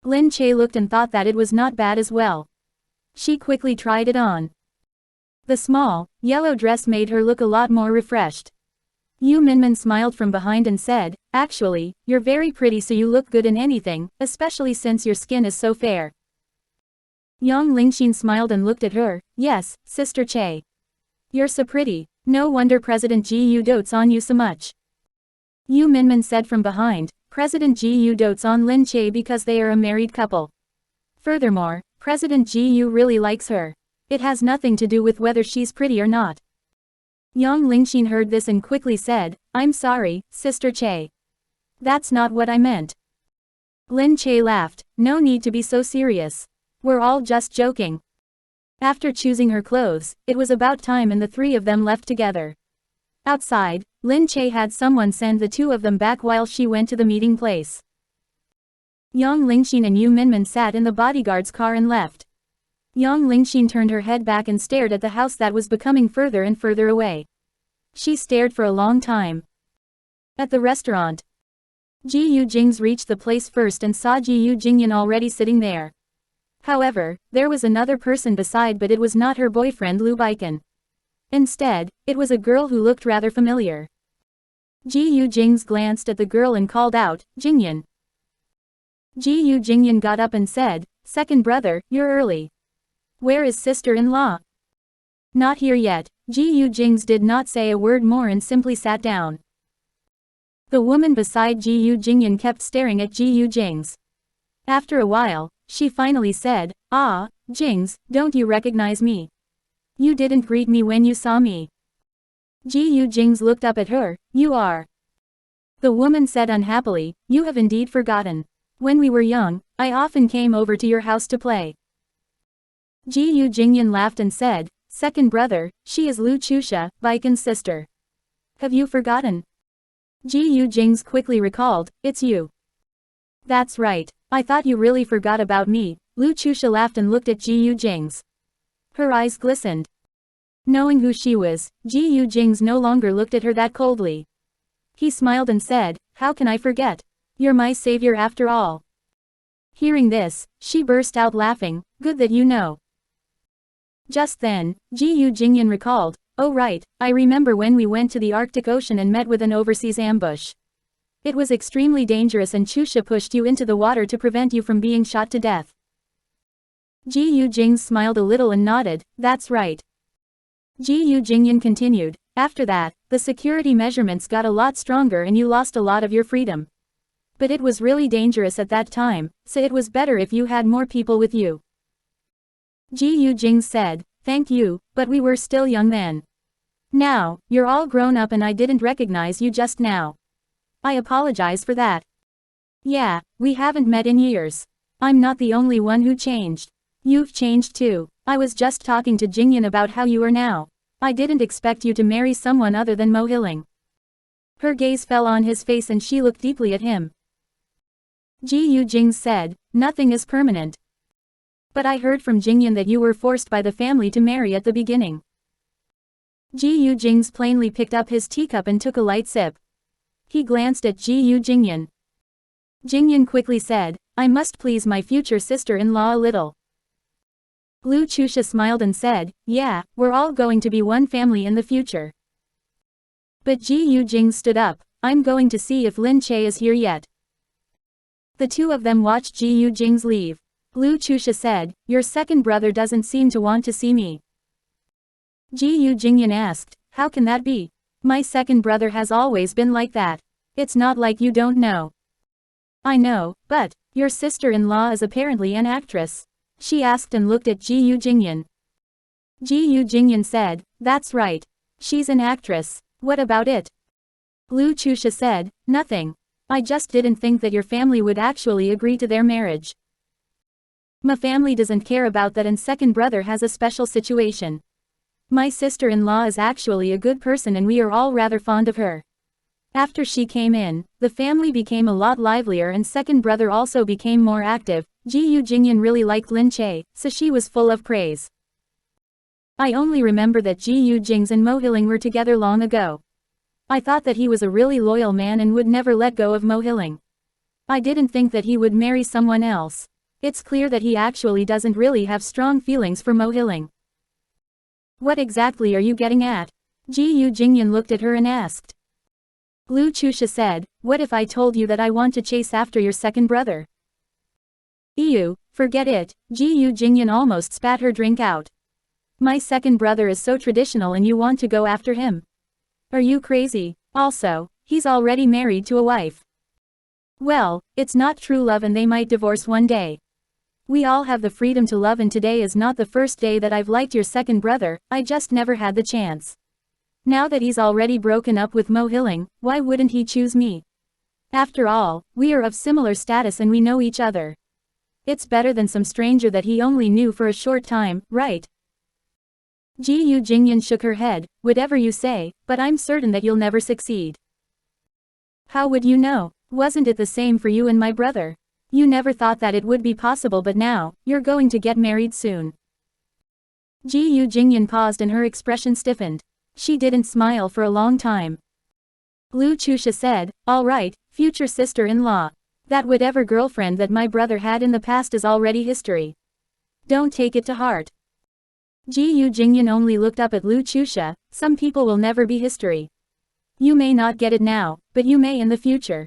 Lin Che looked and thought that it was not bad as well. She quickly tried it on. The small, yellow dress made her look a lot more refreshed. Yu Minmin smiled from behind and said, actually, you're very pretty, so you look good in anything, especially since your skin is so fair. Yang Lingxin smiled and looked at her. Yes, Sister Che. You're so pretty. No wonder President Gu dotes on you so much. Yu Minmin said from behind. President Gu dotes on Lin Che because they are a married couple. Furthermore, President Gu really likes her. It has nothing to do with whether she's pretty or not. Yang Lingxin heard this and quickly said, I'm sorry, Sister Che. That's not what I meant. Lin Che laughed. No need to be so serious. We're all just joking. After choosing her clothes, it was about time and the three of them left together. Outside, Lin Che had someone send the two of them back while she went to the meeting place. Yang Lingxin and Yu Minmin sat in the bodyguard's car and left. Yang Lingxin turned her head back and stared at the house that was becoming further and further away. She stared for a long time. At the restaurant, Gu Jingze reached the place first and saw Gu Jingyan already sitting there. However, there was another person beside, but it was not her boyfriend Lu Baikan. Instead, it was a girl who looked rather familiar. Gu Jingze glanced at the girl and called out, Jingyan. Gu Jingyan got up and said, second brother, you're early. Where is sister-in-law? Not here yet. Gu Jingze did not say a word more and simply sat down. The woman beside Gu Jingyan kept staring at Gu Jingze. After a while, she finally said, ah, Jingze, don't you recognize me? You didn't greet me when you saw me. Gu Jingze looked up at her. You are. The woman said unhappily, you have indeed forgotten. When we were young, I often came over to your house to play. Gu Jingyan laughed and said, second brother, she is Lu Chusha, Baikan's sister. Have you forgotten? Gu Jingze quickly recalled, it's you. That's right. I thought you really forgot about me. Lu Chusha laughed and looked at Gu Jingze. Her eyes glistened. Knowing who she was, Gu Jingze no longer looked at her that coldly. He smiled and said, how can I forget? You're my savior after all. Hearing this, she burst out laughing, good that you know. Just then, Gu Jingyan recalled, Oh right, I remember when we went to the Arctic Ocean and met with an overseas ambush. It was extremely dangerous and Chusha pushed you into the water to prevent you from being shot to death. Gu Jingze smiled a little and nodded, that's right. Gu Jingyan continued, after that, the security measurements got a lot stronger and you lost a lot of your freedom. But it was really dangerous at that time, so it was better if you had more people with you. Gu Jingze said, thank you, but we were still young then. Now, you're all grown up and I didn't recognize you just now. I apologize for that. Yeah, we haven't met in years. I'm not the only one who changed. You've changed too. I was just talking to Jingyan about how you are now. I didn't expect you to marry someone other than Mo Hilling. Her gaze fell on his face and she looked deeply at him. Gu Jingze said, nothing is permanent. But I heard from Jingyan that you were forced by the family to marry at the beginning. Gu Jingze plainly picked up his teacup and took a light sip. He glanced at Gu Jingyan. Jingyan quickly said, I must please my future sister-in-law a little. Lu Chusha smiled and said, yeah, we're all going to be one family in the future. But Gu Jingze stood up, I'm going to see if Lin Che is here yet. The two of them watched Gu Jingze leave. Lu Chusha said, your second brother doesn't seem to want to see me. Gu Jingyan asked, how can that be? My second brother has always been like that. It's not like you don't know. I know, but, your sister-in-law is apparently an actress. She asked and looked at Gu Jingyan. Gu Jingyan said, that's right. She's an actress. What about it? Lu Chusha said, nothing. I just didn't think that your family would actually agree to their marriage. My family doesn't care about that and second brother has a special situation. My sister-in-law is actually a good person and we are all rather fond of her. After she came in, the family became a lot livelier and second brother also became more active. Gu Jingyan really liked Lin Che, so she was full of praise. I only remember that Gu Jingze and Mo Hilling were together long ago. I thought that he was a really loyal man and would never let go of Mo Hilling. I didn't think that he would marry someone else. It's clear that he actually doesn't really have strong feelings for Mo Hilling. What exactly are you getting at? Gu Jingyan looked at her and asked. Lu Chusha said, what if I told you that I want to chase after your second brother? Ew, forget it, Gu Jingyan almost spat her drink out. My second brother is so traditional and you want to go after him? Are you crazy? Also, he's already married to a wife. Well, it's not true love and they might divorce one day. We all have the freedom to love and today is not the first day that I've liked your second brother, I just never had the chance. Now that he's already broken up with Mo Hilling, why wouldn't he choose me? After all, we are of similar status and we know each other. It's better than some stranger that he only knew for a short time, right? Gu Jingyan shook her head, whatever you say, but I'm certain that you'll never succeed. How would you know? Wasn't it the same for you and my brother? You never thought that it would be possible but now, you're going to get married soon. Gu Jingyan paused and her expression stiffened. She didn't smile for a long time. Lu Chusha said, all right, future sister-in-law. That whatever girlfriend that my brother had in the past is already history. Don't take it to heart. Gu Jingyan only looked up at Lu Chusha, some people will never be history. You may not get it now, but you may in the future.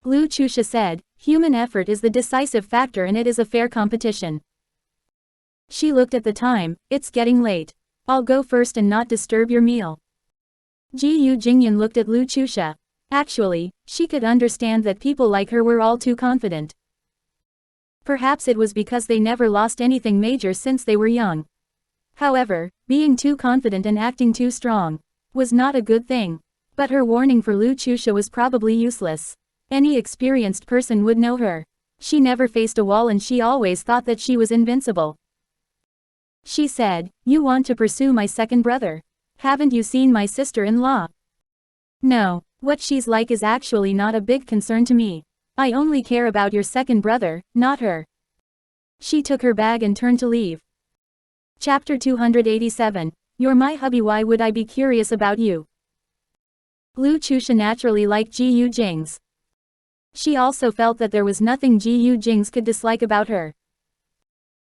Lu Chusha said, human effort is the decisive factor and it is a fair competition. She looked at the time, it's getting late. I'll go first and not disturb your meal. Gu Jingyan looked at Lu Chusha. Actually, she could understand that people like her were all too confident. Perhaps it was because they never lost anything major since they were young. However, being too confident and acting too strong was not a good thing. But her warning for Lu Chusha was probably useless. Any experienced person would know her. She never faced a wall and she always thought that she was invincible. She said, you want to pursue my second brother. Haven't you seen my sister-in-law? No, what she's like is actually not a big concern to me. I only care about your second brother, not her. She took her bag and turned to leave. Chapter 287. You're my hubby, why would I be curious about you? Lu Chusha naturally liked Gu Jingze. She also felt that there was nothing Gu Jingze could dislike about her.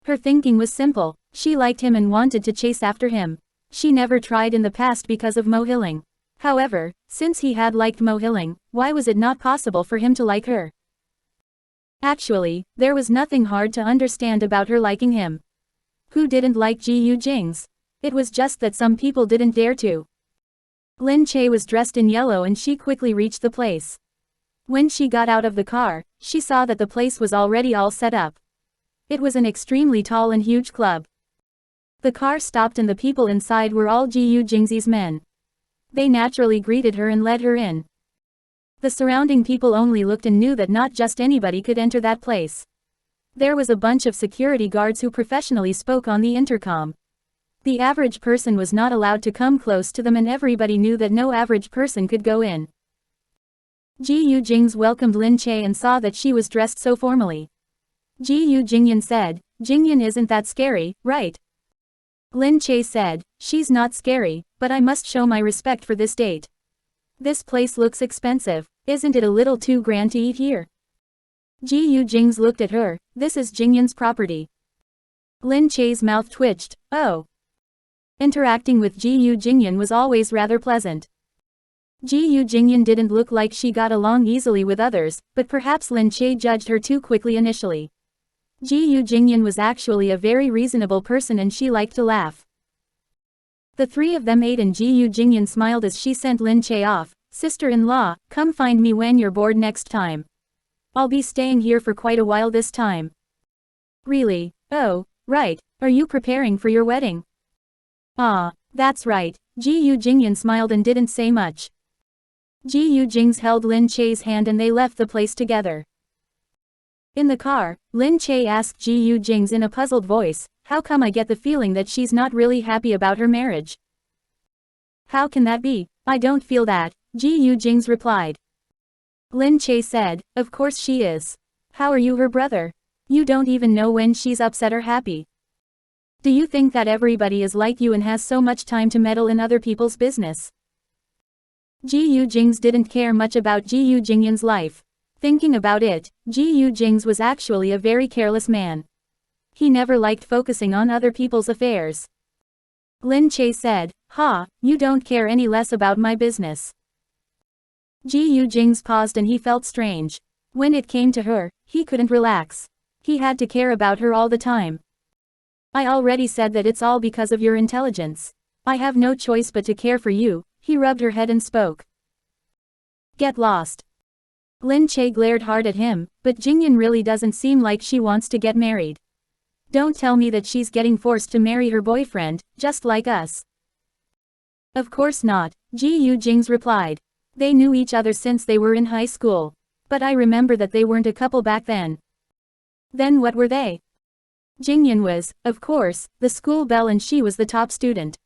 Her thinking was simple, she liked him and wanted to chase after him. She never tried in the past because of Mo Hilling. However, since he had liked Mo Hilling, why was it not possible for him to like her? Actually, there was nothing hard to understand about her liking him. Who didn't like Gu Jingze? It was just that some people didn't dare to. Lin Che was dressed in yellow and she quickly reached the place. When she got out of the car, she saw that the place was already all set up. It was an extremely tall and huge club. The car stopped and the people inside were all Gu Jingze's men. They naturally greeted her and led her in. The surrounding people only looked and knew that not just anybody could enter that place. There was a bunch of security guards who professionally spoke on the intercom. The average person was not allowed to come close to them and everybody knew that no average person could go in. Gu Jingze welcomed Lin Che and saw that she was dressed so formally. Gu Jingyan said, "Jingyan isn't that scary, right?" Lin Che said, "She's not scary, but I must show my respect for this date. This place looks expensive, isn't it a little too grand to eat here?" Gu Jingze looked at her, "This is Jingyan's property." Lin Che's mouth twitched, "Oh." Interacting with Gu Jingyan was always rather pleasant. Gu Jingyan didn't look like she got along easily with others, but perhaps Lin Che judged her too quickly initially. Gu Jingyan was actually a very reasonable person and she liked to laugh. The three of them ate and Gu Jingyan smiled as she sent Lin Che off. "Sister-in-law, come find me when you're bored next time. I'll be staying here for quite a while this time." "Really? Oh, right, are you preparing for your wedding?" "Ah, that's right." Gu Jingyan smiled and didn't say much. Gu Jingze held Lin Che's hand and they left the place together. In the car, Lin Che asked Gu Jingze in a puzzled voice, "How come I get the feeling that she's not really happy about her marriage?" "How can that be? I don't feel that," Gu Jingze replied. Lin Che said, "Of course she is. How are you her brother? You don't even know when she's upset or happy. Do you think that everybody is like you and has so much time to meddle in other people's business?" Gu Jingze didn't care much about Gu Jingyan's life. Thinking about it, Gu Jingze was actually a very careless man. He never liked focusing on other people's affairs. Lin Che said, "Ha, you don't care any less about my business." Gu Jingze paused and he felt strange. When it came to her, he couldn't relax. He had to care about her all the time. "I already said that it's all because of your intelligence. I have no choice but to care for you." He rubbed her head and spoke. "Get lost." Lin Che glared hard at him, "But Jingyan really doesn't seem like she wants to get married. Don't tell me that she's getting forced to marry her boyfriend, just like us." "Of course not," Gu Jingze replied. "They knew each other since they were in high school. But I remember that they weren't a couple back then." "Then what were they?" Jingyan was, of course, the school belle and she was the top student.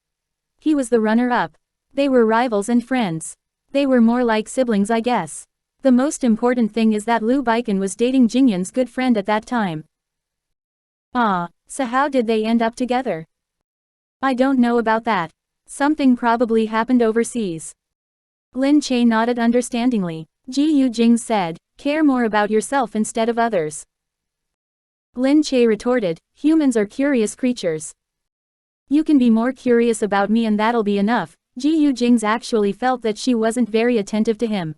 He was the runner-up. They were rivals and friends. They were more like siblings, I guess. The most important thing is that Liu Baikan was dating Jingyan's good friend at that time. "Ah, so how did they end up together?" "I don't know about that. Something probably happened overseas." Lin Che nodded understandingly. Gu Jingze said, "Care more about yourself instead of others." Lin Che retorted, "Humans are curious creatures. You can be more curious about me and that'll be enough." Gu Jingze actually felt that she wasn't very attentive to him.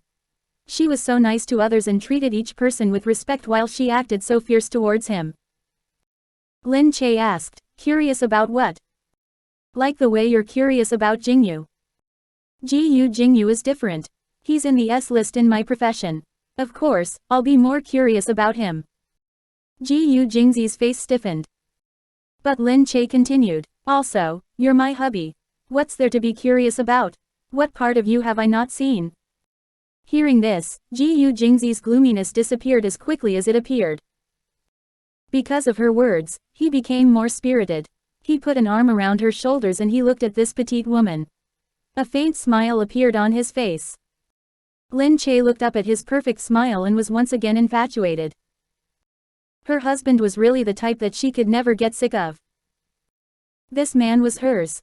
She was so nice to others and treated each person with respect while she acted so fierce towards him. Lin Che asked, "Curious about what?" "Like the way you're curious about Jingyu." Gu Jingyu is different. He's in the S list in my profession. Of course, I'll be more curious about him. Gu Jingze's face stiffened. But Lin Che continued, "Also, you're my hubby. What's there to be curious about? What part of you have I not seen?" Hearing this, Gu Jingze's gloominess disappeared as quickly as it appeared. Because of her words, he became more spirited. He put an arm around her shoulders and he looked at this petite woman. A faint smile appeared on his face. Lin Che looked up at his perfect smile and was once again infatuated. Her husband was really the type that she could never get sick of. This man was hers.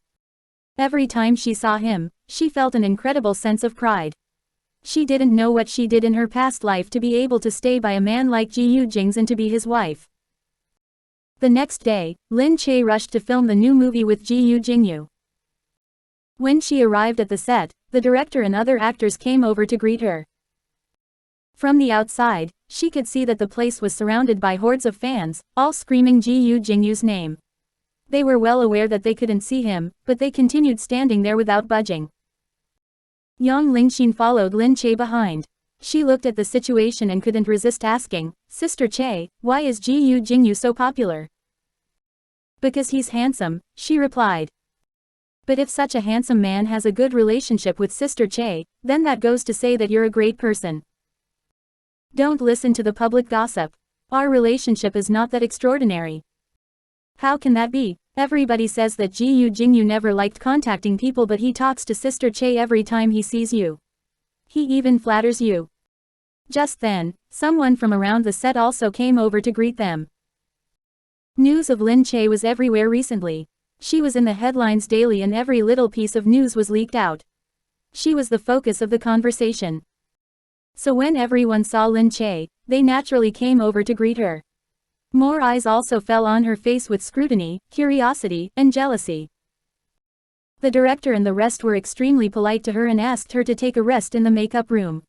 Every time she saw him, she felt an incredible sense of pride. She didn't know what she did in her past life to be able to stay by a man like Gu Jingze and to be his wife. The next day, Lin Che rushed to film the new movie with Gu Jingyu. When she arrived at the set, the director and other actors came over to greet her. From the outside, she could see that the place was surrounded by hordes of fans, all screaming Gu Jingze's name. They were well aware that they couldn't see him, but they continued standing there without budging. Yang Lingxin followed Lin Che behind. She looked at the situation and couldn't resist asking, "Sister Che, why is Gu Jingze so popular?" "Because he's handsome," she replied. "But if such a handsome man has a good relationship with Sister Che, then that goes to say that you're a great person. Don't listen to the public gossip. Our relationship is not that extraordinary." "How can that be? Everybody says that Gu Jingze never liked contacting people, but he talks to Sister Che every time he sees you. He even flatters you." Just then, someone from around the set also came over to greet them. News of Lin Che was everywhere recently. She was in the headlines daily and every little piece of news was leaked out. She was the focus of the conversation. So when everyone saw Lin Che, they naturally came over to greet her. More eyes also fell on her face with scrutiny, curiosity, and jealousy. The director and the rest were extremely polite to her and asked her to take a rest in the makeup room.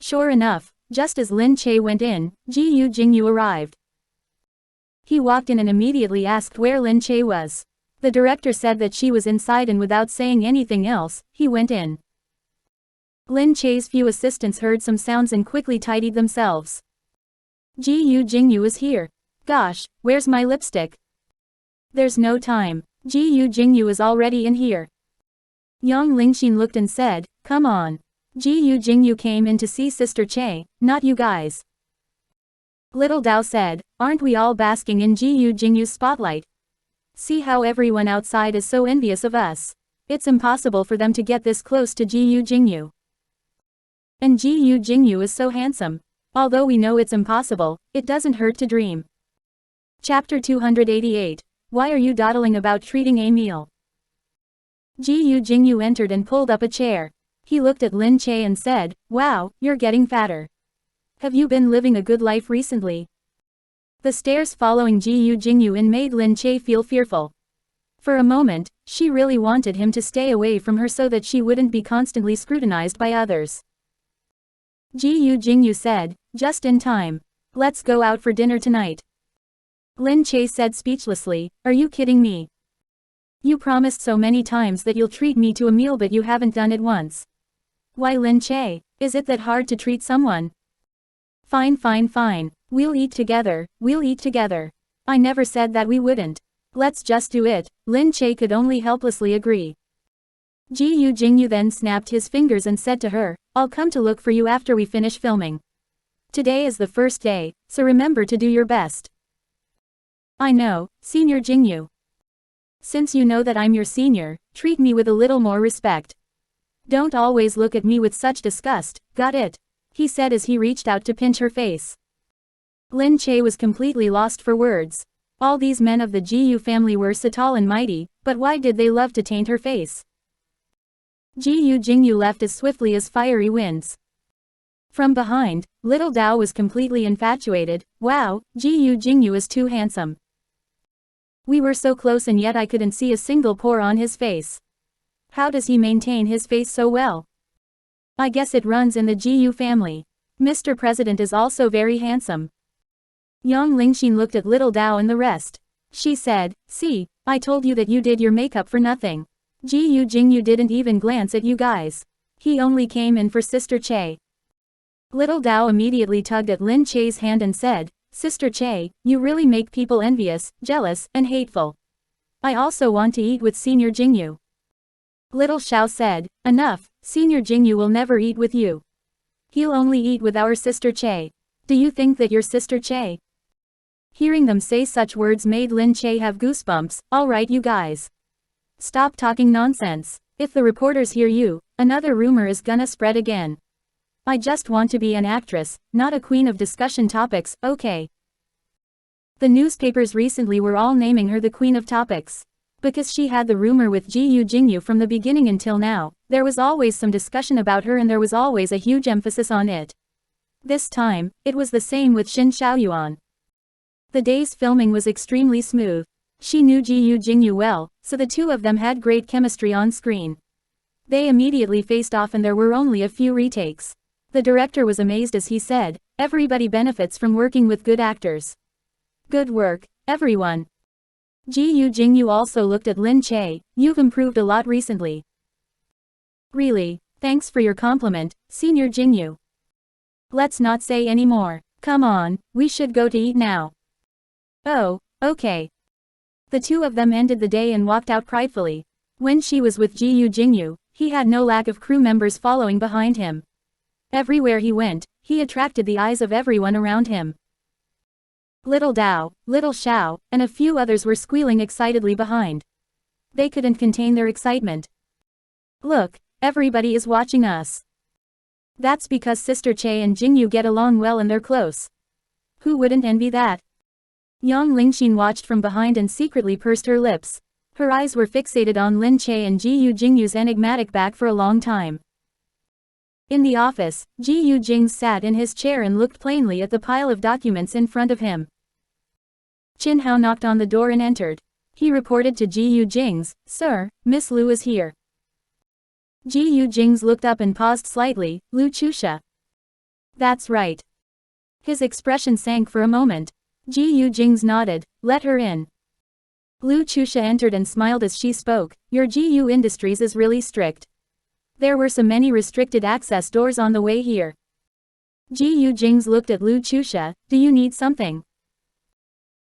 Sure enough, just as Lin Che went in, Gu Jingze arrived. He walked in and immediately asked where Lin Che was. The director said that she was inside, and without saying anything else, he went in. Lin Che's few assistants heard some sounds and quickly tidied themselves. Gu Jingze is here. Gosh, where's my lipstick? There's no time. Gu Jingze is already in here. Yang Lingxin looked and said, "Come on. Gu Jingze came in to see Sister Che, not you guys." Little Dao said, "Aren't we all basking in Gu Jingze's spotlight? See how everyone outside is so envious of us. It's impossible for them to get this close to Gu Jingze. And Gu Jingze is so handsome. Although we know it's impossible, it doesn't hurt to dream." Chapter 288. Why are you dawdling about treating a meal? Gu Jingze entered and pulled up a chair. He looked at Lin Che and said, "Wow, you're getting fatter. Have you been living a good life recently?" The stares following Gu Jingze in made Lin Che feel fearful. For a moment, she really wanted him to stay away from her so that she wouldn't be constantly scrutinized by others. Gu Jingze said, "Just in time. Let's go out for dinner tonight." Lin Che said speechlessly, "Are you kidding me? You promised so many times that you'll treat me to a meal, but you haven't done it once. Why, Lin Che, is it that hard to treat someone?" Fine, fine, fine. We'll eat together, we'll eat together. I never said that we wouldn't. Let's just do it." Lin Che could only helplessly agree. Gu Jingze then snapped his fingers and said to her, "I'll come to look for you after we finish filming. Today is the first day, so remember to do your best." "I know, Senior Jingze. Since you know that I'm your senior, treat me with a little more respect. Don't always look at me with such disgust, got it?" he said as he reached out to pinch her face. Lin Che was completely lost for words. All these men of the Gu family were so tall and mighty, but why did they love to taint her face? Gu Jingze left as swiftly as fiery winds. From behind, Little Dao was completely infatuated. "Wow, Gu Jingze is too handsome. We were so close and yet I couldn't see a single pore on his face. How does he maintain his face so well? I guess it runs in the Gu family. Mr. President is also very handsome." Yang Lingxin looked at Little Dao and the rest. She said, "See, I told you that you did your makeup for nothing. Gu Jingze didn't even glance at you guys. He only came in for Sister Che." Little Dao immediately tugged at Lin Che's hand and said, "Sister Che, you really make people envious, jealous, and hateful. I also want to eat with Senior Jingze." Little Shao said, "Enough, Senior Jingze will never eat with you. He'll only eat with our Sister Che. Do you think that you're Sister Che?" Hearing them say such words made Lin Che have goosebumps. "All right, you guys. Stop talking nonsense. If the reporters hear you, another rumor is gonna spread again. I just want to be an actress, not a queen of discussion topics, okay?" The newspapers recently were all naming her the queen of topics. Because she had the rumor with Gu Jingze from the beginning until now, there was always some discussion about her and there was always a huge emphasis on it. This time, it was the same with Shin Xiaoyuan. The day's filming was extremely smooth. She knew Gu Jingze well, so the two of them had great chemistry on screen. They immediately faced off and there were only a few retakes. The director was amazed as he said, "Everybody benefits from working with good actors. Good work, everyone." Gu Jingze also looked at Lin Che, "You've improved a lot recently." "Really, thanks for your compliment, Senior Jingze. Let's not say any more. Come on, we should go to eat now." "Oh, okay." The two of them ended the day and walked out pridefully. When she was with Gu Jingze, he had no lack of crew members following behind him. Everywhere he went, he attracted the eyes of everyone around him. Little Dao, Little Xiao, and a few others were squealing excitedly behind. They couldn't contain their excitement. "Look, everybody is watching us." "That's because Sister Che and Jingyu get along well and they're close. Who wouldn't envy that?" Yang Lingxin watched from behind and secretly pursed her lips. Her eyes were fixated on Lin Che and Gu Jingz's enigmatic back for a long time. In the office, Gu Jingze sat in his chair and looked plainly at the pile of documents in front of him. Qin Hao knocked on the door and entered. He reported to Gu Jingze, "Sir, Miss Lu is here." Gu Jingze looked up and paused slightly, "Lu Chusha." "That's right." His expression sank for a moment. Gu Jingze nodded, "Let her in." Lu Chusha entered and smiled as she spoke, "Your Gu Industries is really strict. There were so many restricted access doors on the way here." Gu Jingze looked at Lu Chusha, "Do you need something?"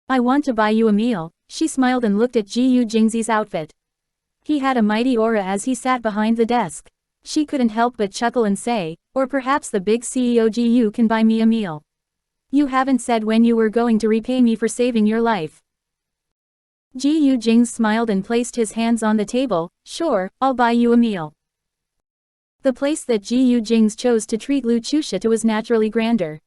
"I want to buy you a meal." She smiled and looked at Gu Jingze's outfit. He had a mighty aura as he sat behind the desk. She couldn't help but chuckle and say, "Or perhaps the big CEO Gu can buy me a meal. You haven't said when you were going to repay me for saving your life." Gu Jingze smiled and placed his hands on the table, "Sure, I'll buy you a meal." The place that Gu Jingze chose to treat Lu Chusha to was naturally grander.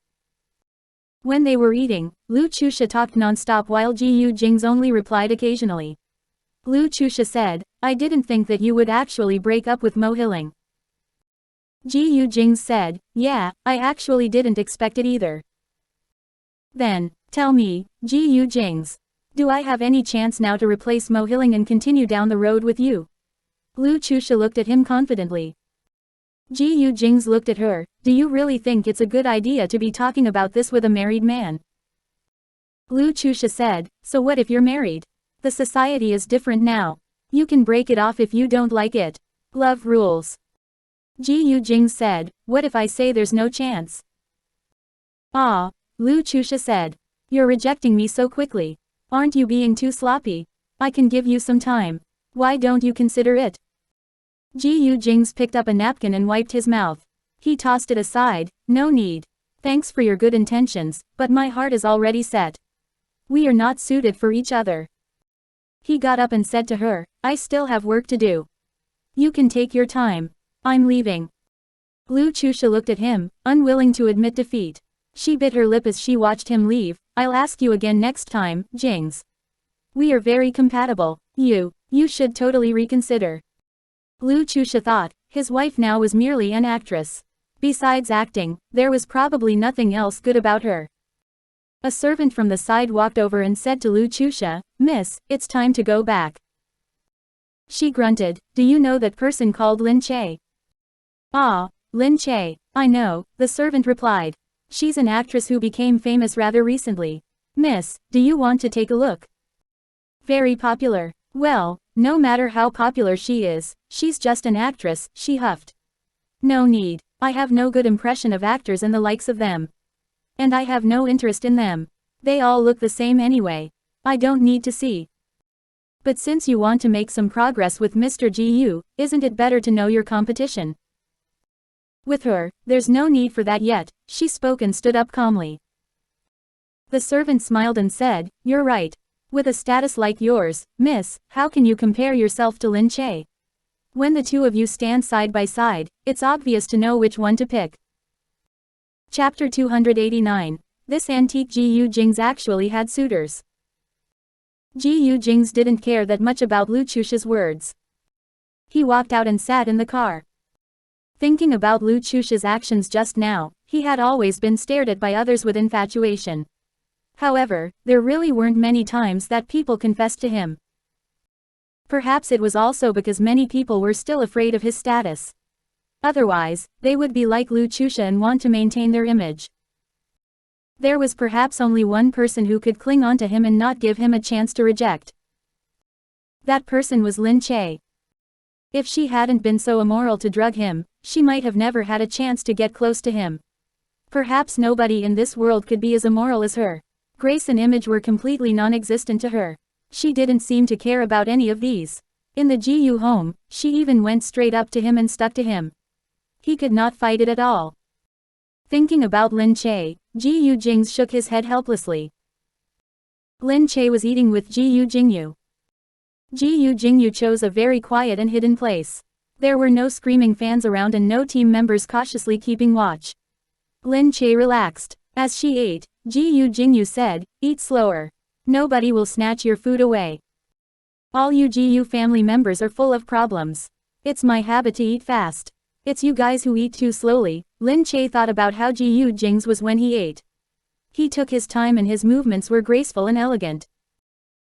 When they were eating, Lu Chusha talked non-stop while Gu Jingze only replied occasionally. Lu Chusha said, "I didn't think that you would actually break up with Mo Hilling." Gu Jingze said, "Yeah, I actually didn't expect it either." "Then, tell me, Gu Jingze, do I have any chance now to replace Mo Hilling and continue down the road with you?" Lu Chusha looked at him confidently. Gu Jingze looked at her, "Do you really think it's a good idea to be talking about this with a married man?" Lu Chusha said, "So what if you're married? The society is different now. You can break it off if you don't like it. Love rules." Gu Jingze said, "What if I say there's no chance?" "Ah," Lu Chusha said. "You're rejecting me so quickly. Aren't you being too sloppy? I can give you some time. Why don't you consider it?" Gu Jingze picked up a napkin and wiped his mouth. He tossed it aside, "No need. Thanks for your good intentions, but my heart is already set. We are not suited for each other." He got up and said to her, "I still have work to do. You can take your time. I'm leaving." Lu Chusha looked at him, unwilling to admit defeat. She bit her lip as she watched him leave. "I'll ask you again next time, Jingze. We are very compatible. You should totally reconsider." Lu Chusha thought, his wife now was merely an actress. Besides acting, there was probably nothing else good about her. A servant from the side walked over and said to Lu Chusha, "Miss, it's time to go back." She grunted, "Do you know that person called Lin Che?" "Ah, Lin Che, I know," the servant replied. "She's an actress who became famous rather recently. Miss, do you want to take a look?" "Very popular." "Well, no matter how popular she is, she's just an actress," she huffed. "No need. I have no good impression of actors and the likes of them. And I have no interest in them. They all look the same anyway. I don't need to see. But since you want to make some progress with Mr. Gu, isn't it better to know your competition?" With her, there's no need for that yet, she spoke and stood up calmly. The servant smiled and said, "You're right. With a status like yours, miss, how can you compare yourself to Lin Che? When the two of you stand side by side, it's obvious to know which one to pick." Chapter 289. This antique Gu Jingze actually had suitors. Gu Jingze didn't care that much about Lu Chusha's words. He walked out and sat in the car. Thinking about Lu Chusha's actions just now, he had always been stared at by others with infatuation. However, there really weren't many times that people confessed to him. Perhaps it was also because many people were still afraid of his status. Otherwise, they would be like Lu Chusha and want to maintain their image. There was perhaps only one person who could cling on to him and not give him a chance to reject. That person was Lin Che. If she hadn't been so immoral to drug him, she might have never had a chance to get close to him. Perhaps nobody in this world could be as immoral as her. Grace and image were completely non-existent to her. She didn't seem to care about any of these. In the Gu home, she even went straight up to him and stuck to him. He could not fight it at all. Thinking about Lin Che, Gu Jingze shook his head helplessly. Lin Che was eating with Gu Jingze. Gu Jingze chose a very quiet and hidden place. There were no screaming fans around and no team members cautiously keeping watch. Lin Che relaxed. As she ate, Gu Jingze said, "Eat slower. Nobody will snatch your food away. All you Gu family members are full of problems. It's my habit to eat fast. It's you guys who eat too slowly." Lin Che thought about how Gu Jingze was when he ate. He took his time and his movements were graceful and elegant.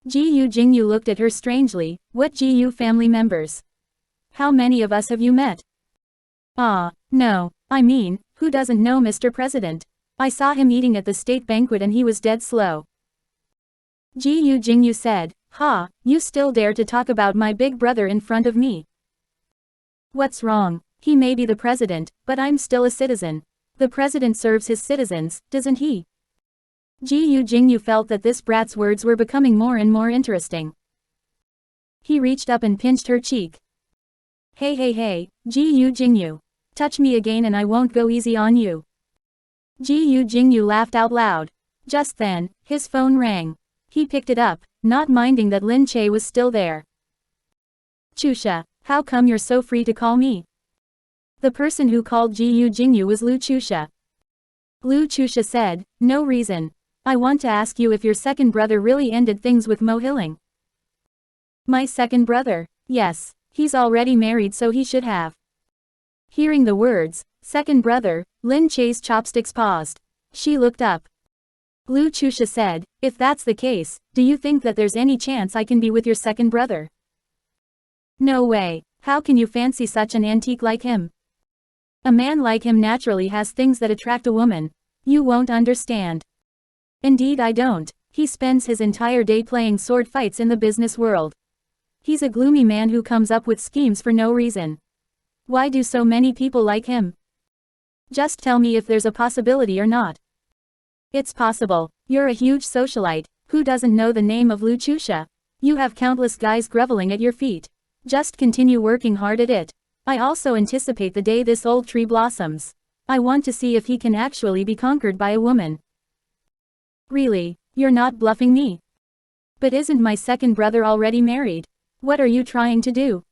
Gu Jingze looked at her strangely. "What Gu family members? How many of us have you met?" "Ah, no, I mean, who doesn't know Mr. President? I saw him eating at the state banquet and he was dead slow." Gu Jingze said, "Ha, you still dare to talk about my big brother in front of me? What's wrong? He may be the president, but I'm still a citizen. The president serves his citizens, doesn't he?" Gu Jingze felt that this brat's words were becoming more and more interesting. He reached up and pinched her cheek. Hey, Gu Jingze. Touch me again and I won't go easy on you." Gu Jingze laughed out loud. Just then, his phone rang. He picked it up, not minding that Lin Che was still there. "Chusha, how come you're so free to call me?" The person who called Gu Jingze was Lu Chusha. Lu Chusha said, "No reason. I want to ask you if your second brother really ended things with Mo Hilling." "My second brother? Yes, he's already married so he should have." Hearing the words, second brother, Lin Che's chopsticks paused. She looked up. Lu Chusha said, "If that's the case, do you think that there's any chance I can be with your second brother?" "No way. How can you fancy such an antique like him? A man like him naturally has things that attract a woman. You won't understand." "Indeed I don't. He spends his entire day playing sword fights in the business world. He's a gloomy man who comes up with schemes for no reason. Why do so many people like him? Just tell me if there's a possibility or not." "It's possible. You're a huge socialite. Who doesn't know the name of Lu Chusha? You have countless guys groveling at your feet. Just continue working hard at it. I also anticipate the day this old tree blossoms. I want to see if he can actually be conquered by a woman." "Really? You're not bluffing me? But isn't my second brother already married? What are you trying to do?"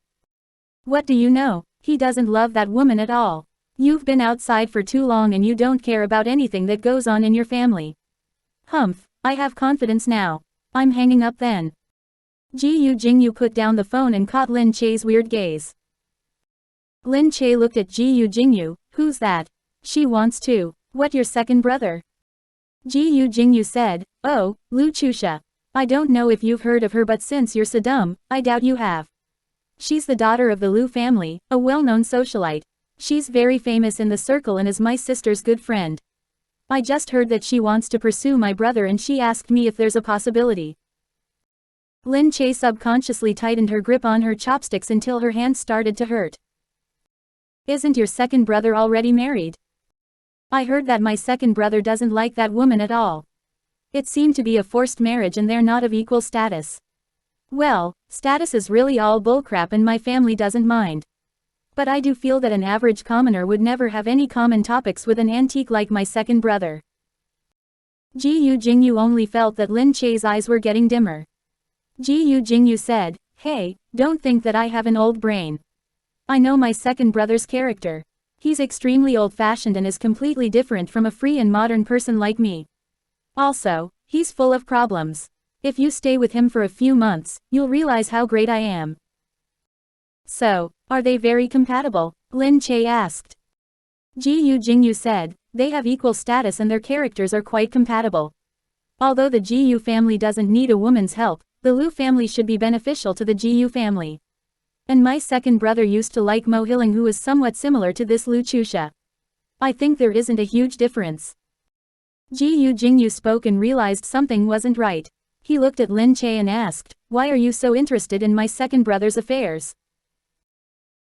"What do you know? He doesn't love that woman at all. You've been outside for too long and you don't care about anything that goes on in your family." "Humph, I have confidence now. I'm hanging up then." Gu Jingze put down the phone and caught Lin Che's weird gaze. Lin Che looked at Gu Jingze. "Who's that? She wants to. What, your second brother?" Gu Jingze said, "Oh, Lu Chusha. I don't know if you've heard of her, but since you're so dumb, I doubt you have. She's the daughter of the Lu family, a well-known socialite. She's very famous in the circle and is my sister's good friend. I just heard that she wants to pursue my brother and she asked me if there's a possibility." Lin Che subconsciously tightened her grip on her chopsticks until her hands started to hurt. "Isn't your second brother already married?" "I heard that my second brother doesn't like that woman at all. It seemed to be a forced marriage and they're not of equal status." "Well, status is really all bullcrap and my family doesn't mind. But I do feel that an average commoner would never have any common topics with an antique like my second brother." Gu Jingze only felt that Lin Che's eyes were getting dimmer. Gu Jingze said, "Hey, don't think that I have an old brain. I know my second brother's character. He's extremely old-fashioned and is completely different from a free and modern person like me. Also, he's full of problems. If you stay with him for a few months, you'll realize how great I am." "So, are they very compatible?" Lin Che asked. Gu Jingze said, "They have equal status and their characters are quite compatible. Although the Gu family doesn't need a woman's help, the Lu family should be beneficial to the Gu family. And my second brother used to like Mo Hiling, who is somewhat similar to this Lu Chusha. I think there isn't a huge difference. Gu Jingyu spoke and realized something wasn't right. He looked at Lin Che and asked, "Why are you so interested in my second brother's affairs?"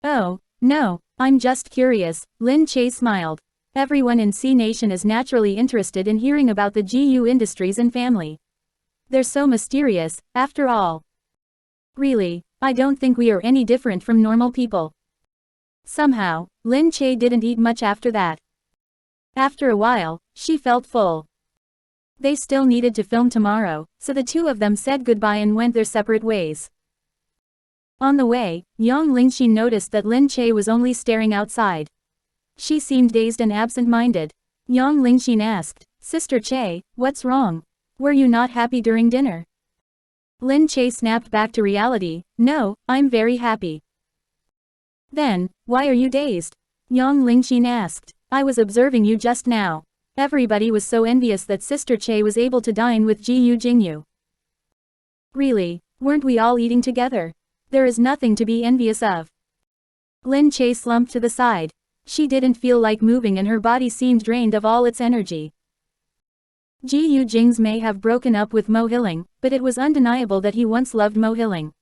"Oh, no, I'm just curious," Lin Che smiled. Everyone in C Nation is naturally interested in hearing about the Gu industries and family. They're so mysterious, after all. Really, I don't think we are any different from normal people. Somehow, Lin Che didn't eat much after that. After a while, she felt full. They still needed to film tomorrow, so the two of them said goodbye and went their separate ways. On the way, Yang Lingxin noticed that Lin Che was only staring outside. She seemed dazed and absent-minded. Yang Lingxin asked, "Sister Che, what's wrong? Were you not happy during dinner?" Lin Che snapped back to reality, "No, I'm very happy." "Then, why are you dazed?" Yang Lingxin asked. "I was observing you just now. Everybody was so envious that Sister Che was able to dine with Gu Jingyu." "Really, weren't we all eating together? There is nothing to be envious of." Lin Che slumped to the side. She didn't feel like moving and her body seemed drained of all its energy. Gu Jingze may have broken up with Mo Hiling, but it was undeniable that he once loved Mo Hiling.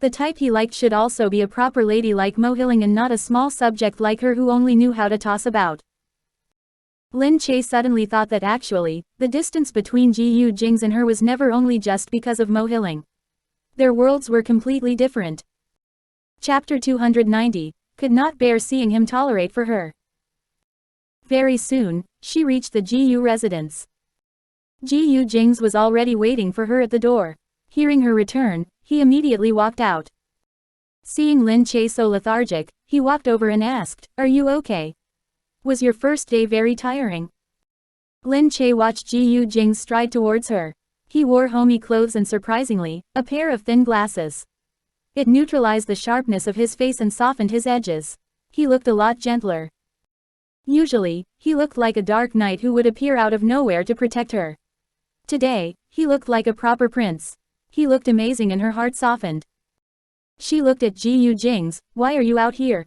The type he liked should also be a proper lady like Mo Hiling and not a small subject like her who only knew how to toss about. Lin Che suddenly thought that actually, the distance between Gu Jingze and her was never only just because of Mo Hiling. Their worlds were completely different. Chapter 290, could not bear seeing him tolerate for her. Very soon, she reached the Gu residence. Gu Jingze was already waiting for her at the door. Hearing her return, he immediately walked out. Seeing Lin Che so lethargic, he walked over and asked, "Are you okay? Was your first day very tiring?" Lin Che watched Gu Jingze stride towards her. He wore homey clothes and surprisingly, a pair of thin glasses. It neutralized the sharpness of his face and softened his edges. He looked a lot gentler. Usually, he looked like a dark knight who would appear out of nowhere to protect her. Today, he looked like a proper prince. He looked amazing and her heart softened. She looked at Gu Jingze, "Why are you out here?"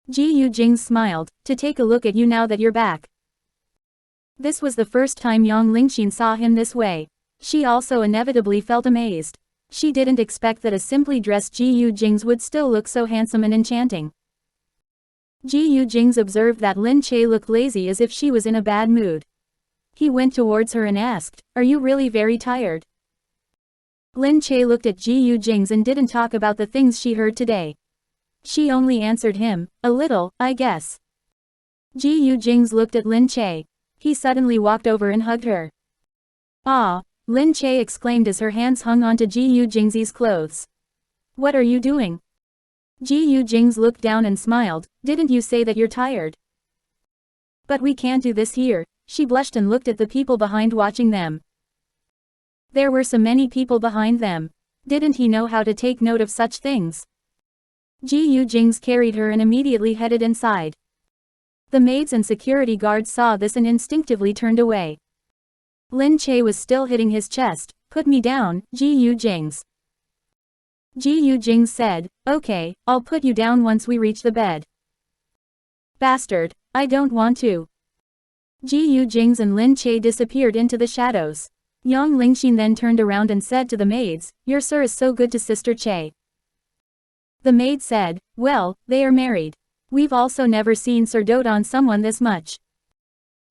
Gu Jingze smiled, "To take a look at you now that you're back." This was the first time Yang Lingxin saw him this way. She also inevitably felt amazed. She didn't expect that a simply dressed Gu Jingze would still look so handsome and enchanting. Gu Jingze observed that Lin Che looked lazy as if she was in a bad mood. He went towards her and asked, "Are you really very tired?" Lin Che looked at Gu Jingze and didn't talk about the things she heard today. She only answered him, "A little, I guess." Gu Jingze looked at Lin Che. He suddenly walked over and hugged her. "Ah!" Lin Che exclaimed as her hands hung onto Gu Jingze's clothes. "What are you doing?" Gu Jingze looked down and smiled, "Didn't you say that you're tired?" "But we can't do this here." She blushed and looked at the people behind watching them. There were so many people behind them. Didn't he know how to take note of such things? Gu Jingze carried her and immediately headed inside. The maids and security guards saw this and instinctively turned away. Lin Che was still hitting his chest. "Put me down, Gu Jingze." Gu Jingze said, "Okay, I'll put you down once we reach the bed." "Bastard, I don't want to." Gu Jingze and Lin Che disappeared into the shadows. Yang Lingxin then turned around and said to the maids, "Your sir is so good to Sister Che." The maid said, "Well, they are married. We've also never seen Sir dote on someone this much."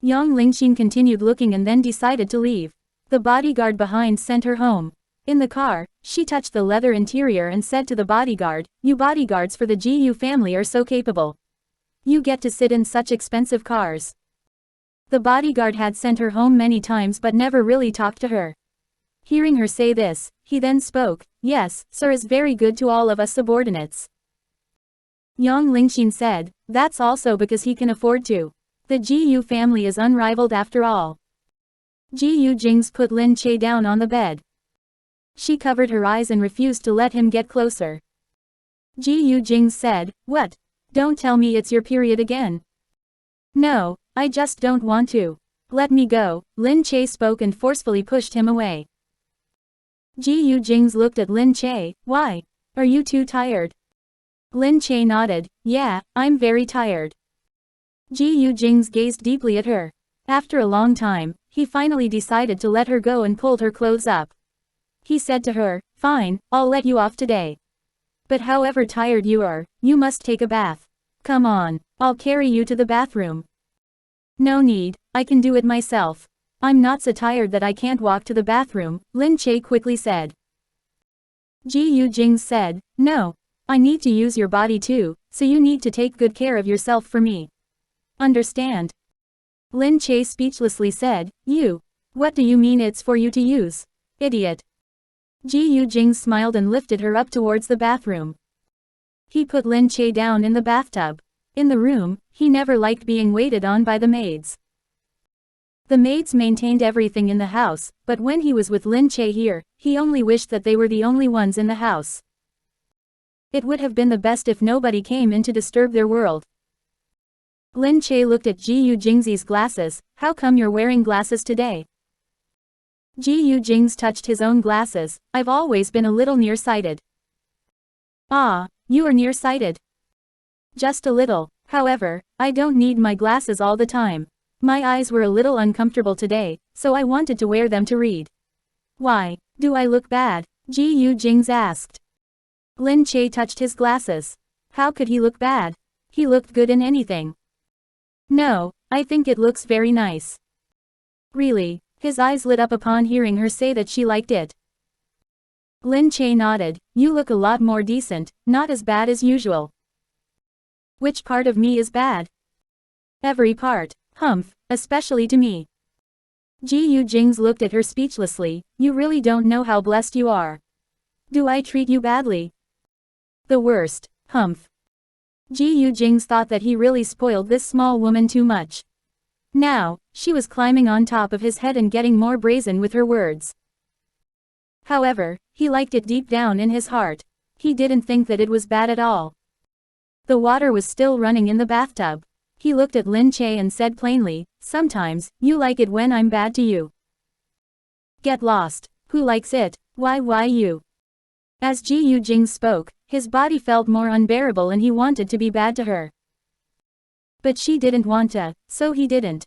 Yang Lingxin continued looking and then decided to leave. The bodyguard behind sent her home. In the car, she touched the leather interior and said to the bodyguard, "You bodyguards for the Gu family are so capable. You get to sit in such expensive cars." The bodyguard had sent her home many times but never really talked to her. Hearing her say this, he then spoke, "Yes, sir is very good to all of us subordinates." Yang Lingxin said, "That's also because he can afford to. The Gu family is unrivaled after all." Gu Jingze put Lin Che down on the bed. She covered her eyes and refused to let him get closer. Gu Jingze said, "What? Don't tell me it's your period again." "No, I just don't want to." Let me go, Lin Che spoke and forcefully pushed him away. Gu Jingze looked at Lin Che. Why? Are you too tired? Lin Che nodded. Yeah, I'm very tired. Gu Jingze gazed deeply at her. After a long time, he finally decided to let her go and pulled her clothes up. He said to her, fine, I'll let you off today. But however tired you are, you must take a bath. Come on, I'll carry you to the bathroom. No need, I can do it myself. I'm not so tired that I can't walk to the bathroom, Lin Che quickly said. Gu Jingze said, no. I need to use your body too, so you need to take good care of yourself for me. Understand? Lin Che speechlessly said, you. What do you mean it's for you to use? Idiot. Gu Jingze smiled and lifted her up towards the bathroom. He put Lin Che down in the bathtub. In the room, he never liked being waited on by the maids. The maids maintained everything in the house, but when he was with Lin Che here, he only wished that they were the only ones in the house. It would have been the best if nobody came in to disturb their world. Lin Che looked at Gu Jingze's glasses. How come you're wearing glasses today? Gu Jingze touched his own glasses. I've always been a little nearsighted. Ah, you are nearsighted. Just a little. However, I don't need my glasses all the time. My eyes were a little uncomfortable today, so I wanted to wear them to read. Why, do I look bad? Gu Jingze asked. Lin Che touched his glasses. How could he look bad? He looked good in anything. No, I think it looks very nice. Really? His eyes lit up upon hearing her say that she liked it. Lin Che nodded. You look a lot more decent, not as bad as usual. Which part of me is bad? Every part. Humph, especially to me. Gu Jingze looked at her speechlessly. You really don't know how blessed you are. Do I treat you badly? The worst. Humph. Gu Jingze thought that he really spoiled this small woman too much. Now, she was climbing on top of his head and getting more brazen with her words. However, he liked it deep down in his heart. He didn't think that it was bad at all. The water was still running in the bathtub. He looked at Lin Che and said plainly, sometimes, you like it when I'm bad to you. Get lost. Who likes it? Why you? As Gu Jingze spoke, his body felt more unbearable and he wanted to be bad to her. But she didn't want to, so he didn't.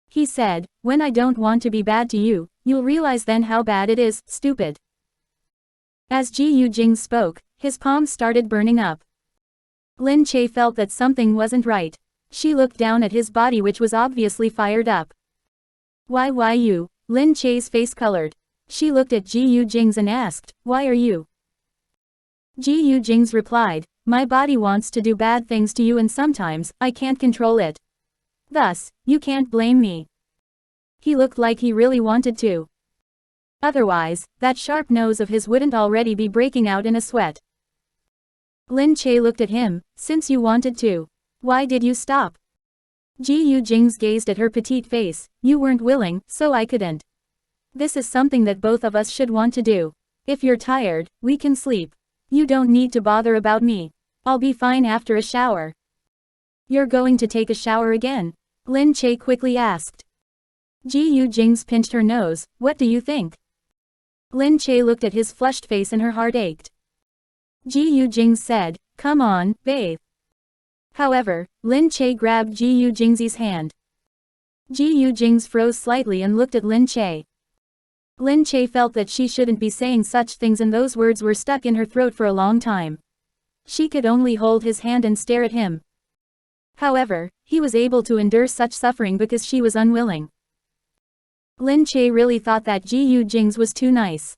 He said, when I don't want to be bad to you, you'll realize then how bad it is, stupid. As Gu Jingze spoke, his palms started burning up. Lin Che felt that something wasn't right. She looked down at his body which was obviously fired up. Why you? Lin Che's face colored. She looked at Gu Jingze and asked, why are you? Gu Jingze replied, my body wants to do bad things to you and sometimes, I can't control it. Thus, you can't blame me. He looked like he really wanted to. Otherwise, that sharp nose of his wouldn't already be breaking out in a sweat. Lin Che looked at him, since you wanted to. Why did you stop? Gu Jingze gazed at her petite face, you weren't willing, so I couldn't. This is something that both of us should want to do. If you're tired, we can sleep. You don't need to bother about me. I'll be fine after a shower. You're going to take a shower again? Lin Che quickly asked. Gu Jingze pinched her nose, what do you think? Lin Che looked at his flushed face and her heart ached. Gu Jingze said, come on, bathe. However, Lin Che grabbed Gu Jingze's hand. Gu Jingze froze slightly and looked at Lin Che. Lin Che felt that she shouldn't be saying such things and those words were stuck in her throat for a long time. She could only hold his hand and stare at him. However, he was able to endure such suffering because she was unwilling. Lin Che really thought that Gu Jingze was too nice.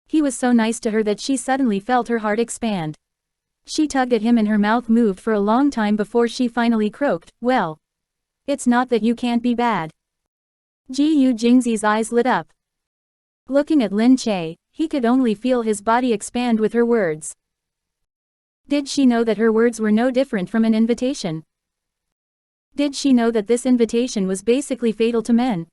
He was so nice to her that she suddenly felt her heart expand. She tugged at him and her mouth moved for a long time before she finally croaked, well. It's not that you can't be bad. Gu Jingze's eyes lit up. Looking at Lin Che, he could only feel his body expand with her words. Did she know that her words were no different from an invitation? Did she know that this invitation was basically fatal to men?